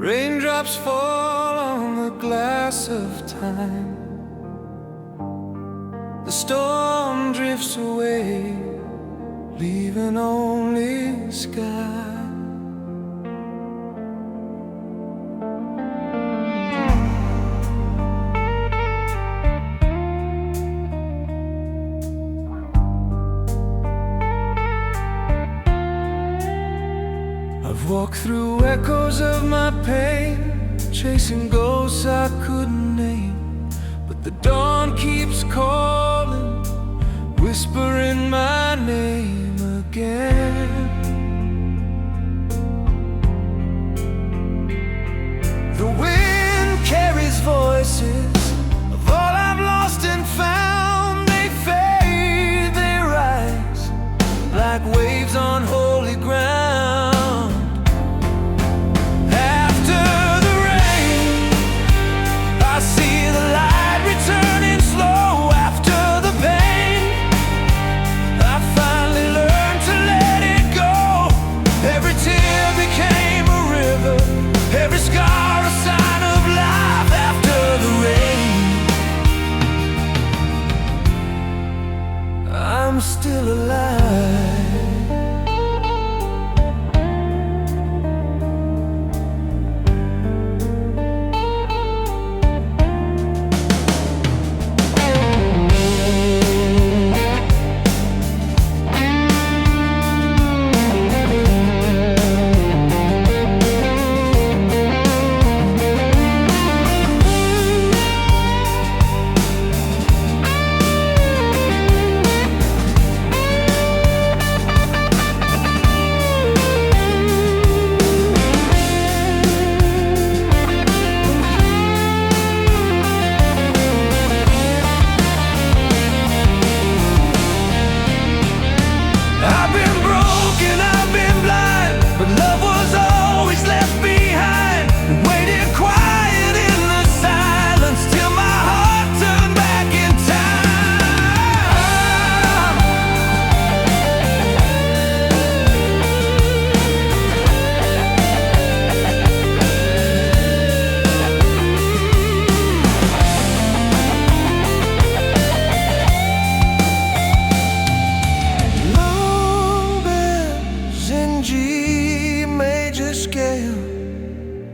Speaker 1: Raindrops fall on the glass of time. The storm drifts away, leaving only sky. I've walked through echoes of my pain, chasing ghosts I couldn't name, but the dawn keeps calling, whispering my name again. The wind carries voices of all I've lost and found. They fade, they rise like waves on holy ground. Still alive.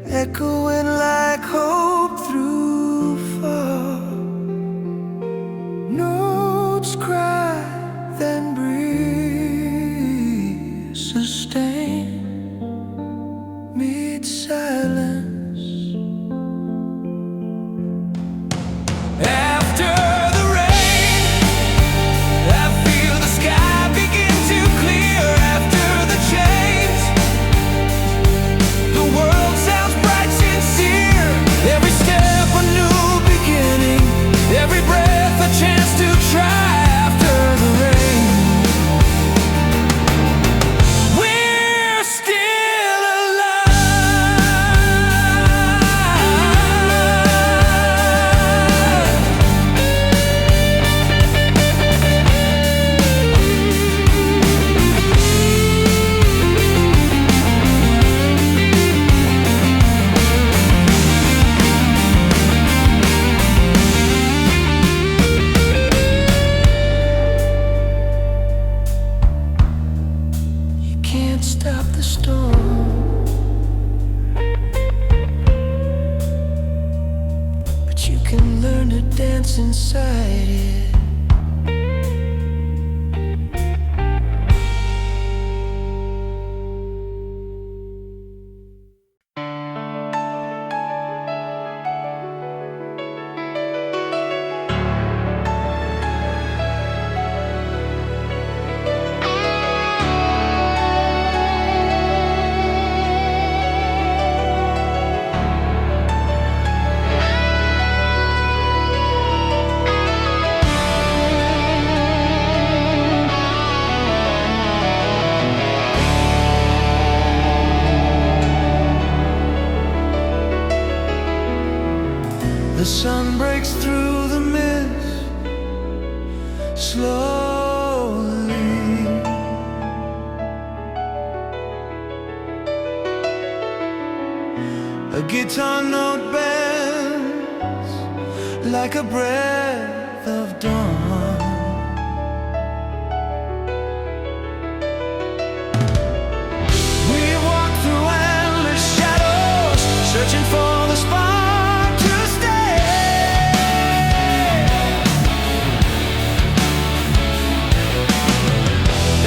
Speaker 1: Echoing like hope through fog. Notes cry, then breathe, sustain, meet silence. After the rain, I feel the sky begin to clear. After the change, the world sounds bright, sincere. Every step a new beginning, every breath a chance to try. After the rain, we're still can't stop the storm, but you can learn to dance inside it. The sun breaks through the mist slowly. A guitar note bends like a breath of dawn. We walk through endless shadows, searching for the spark to stay.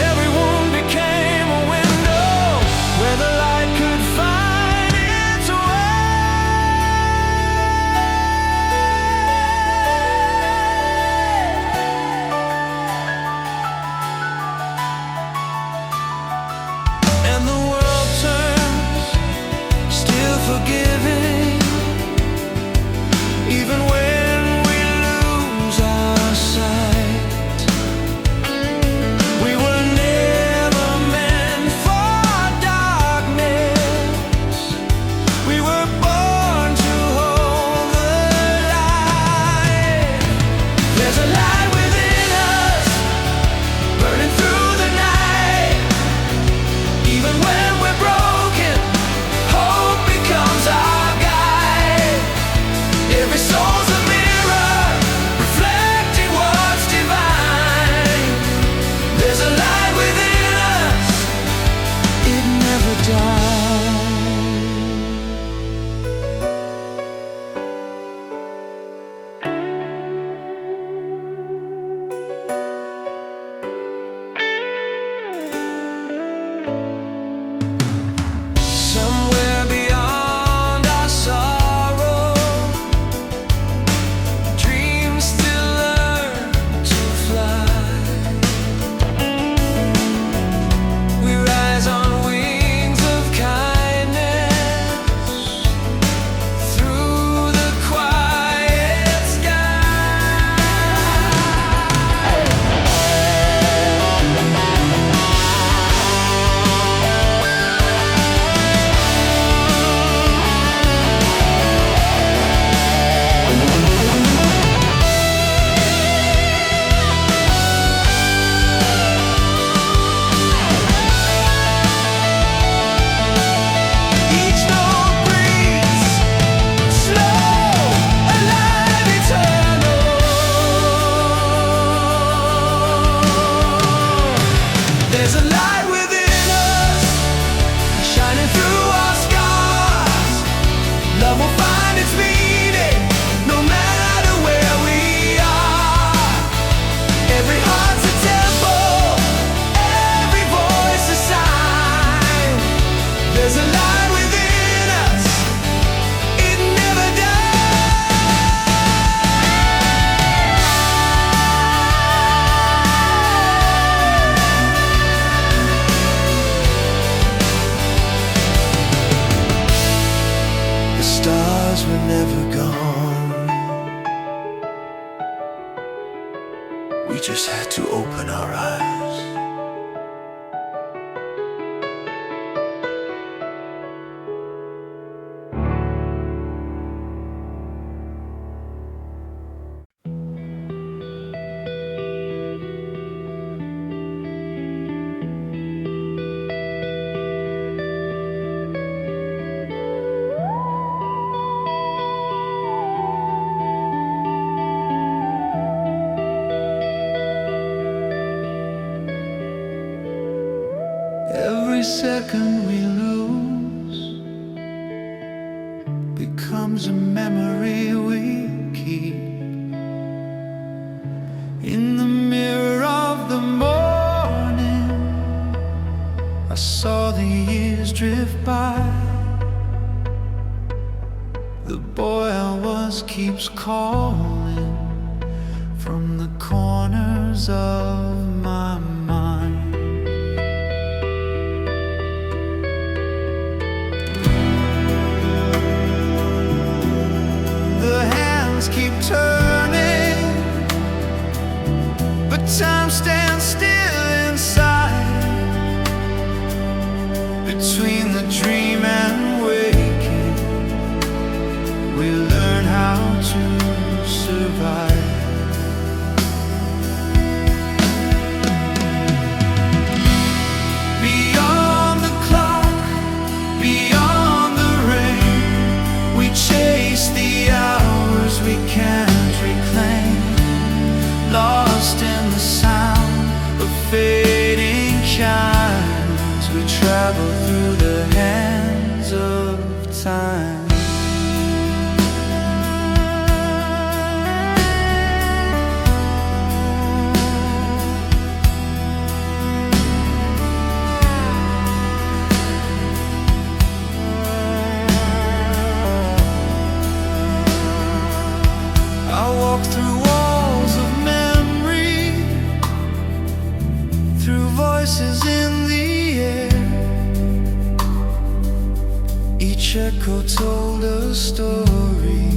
Speaker 1: Every wound became a window where the light could find its and the world turns, still forgiving, even when we lose our sight. We were never meant for darkness. We were born to hold the light. There's a light within us, burning through the night. Even when we're broken, hope becomes our guide. Every soul's a mirror, reflecting what's divine. There's a light within us, it never dies. Somewhere beyond our sorrow, dreams still learn to fly. We rise on wings of kindness through the quiet sky. Each note breathes slow, alive, eternal. There's a light within us, shining through our scars. Love will find its meaning, no matter where we are. Every heart's a temple, every voice a sign. There's a light within us, it never dies. The stars were never gone. We just had to open our eyes. Every second we lose becomes a memory we keep. In the mirror of the morning, I saw the years drift by. The boy I was keeps calling from the corners of my mind. The hands keep turning, but time stands still inside. Between the dream and waking, we learn how to survive. time. I walk through walls of memory, through voices in the air. Each echo told a story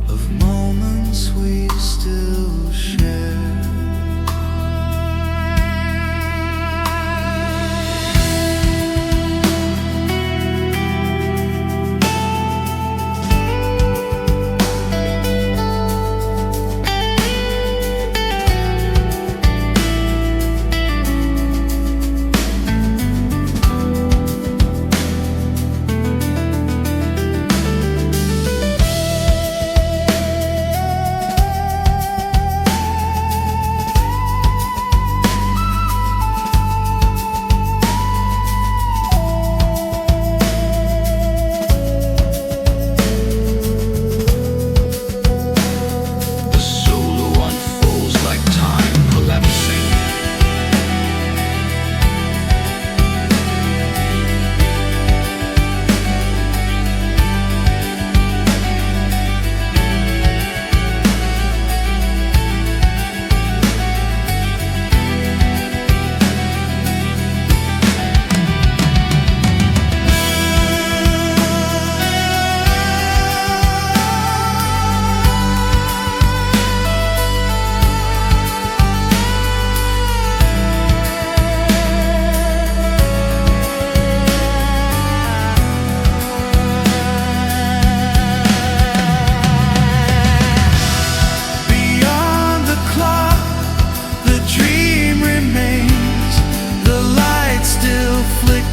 Speaker 1: of moments we still share.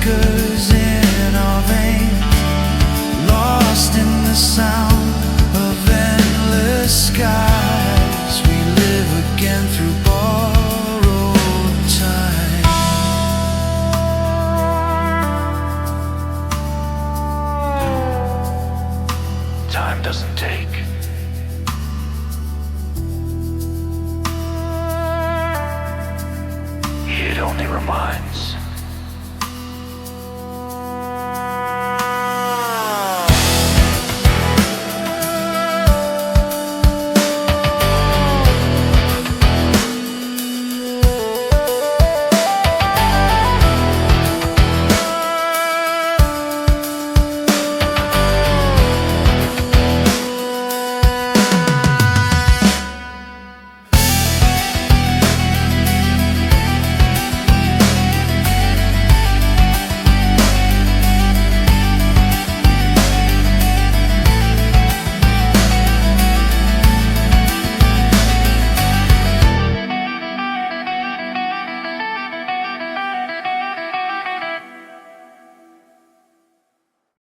Speaker 1: In our veins, lost in the sound of endless skies, we live again through borrowed time. Time doesn't take. It only reminds.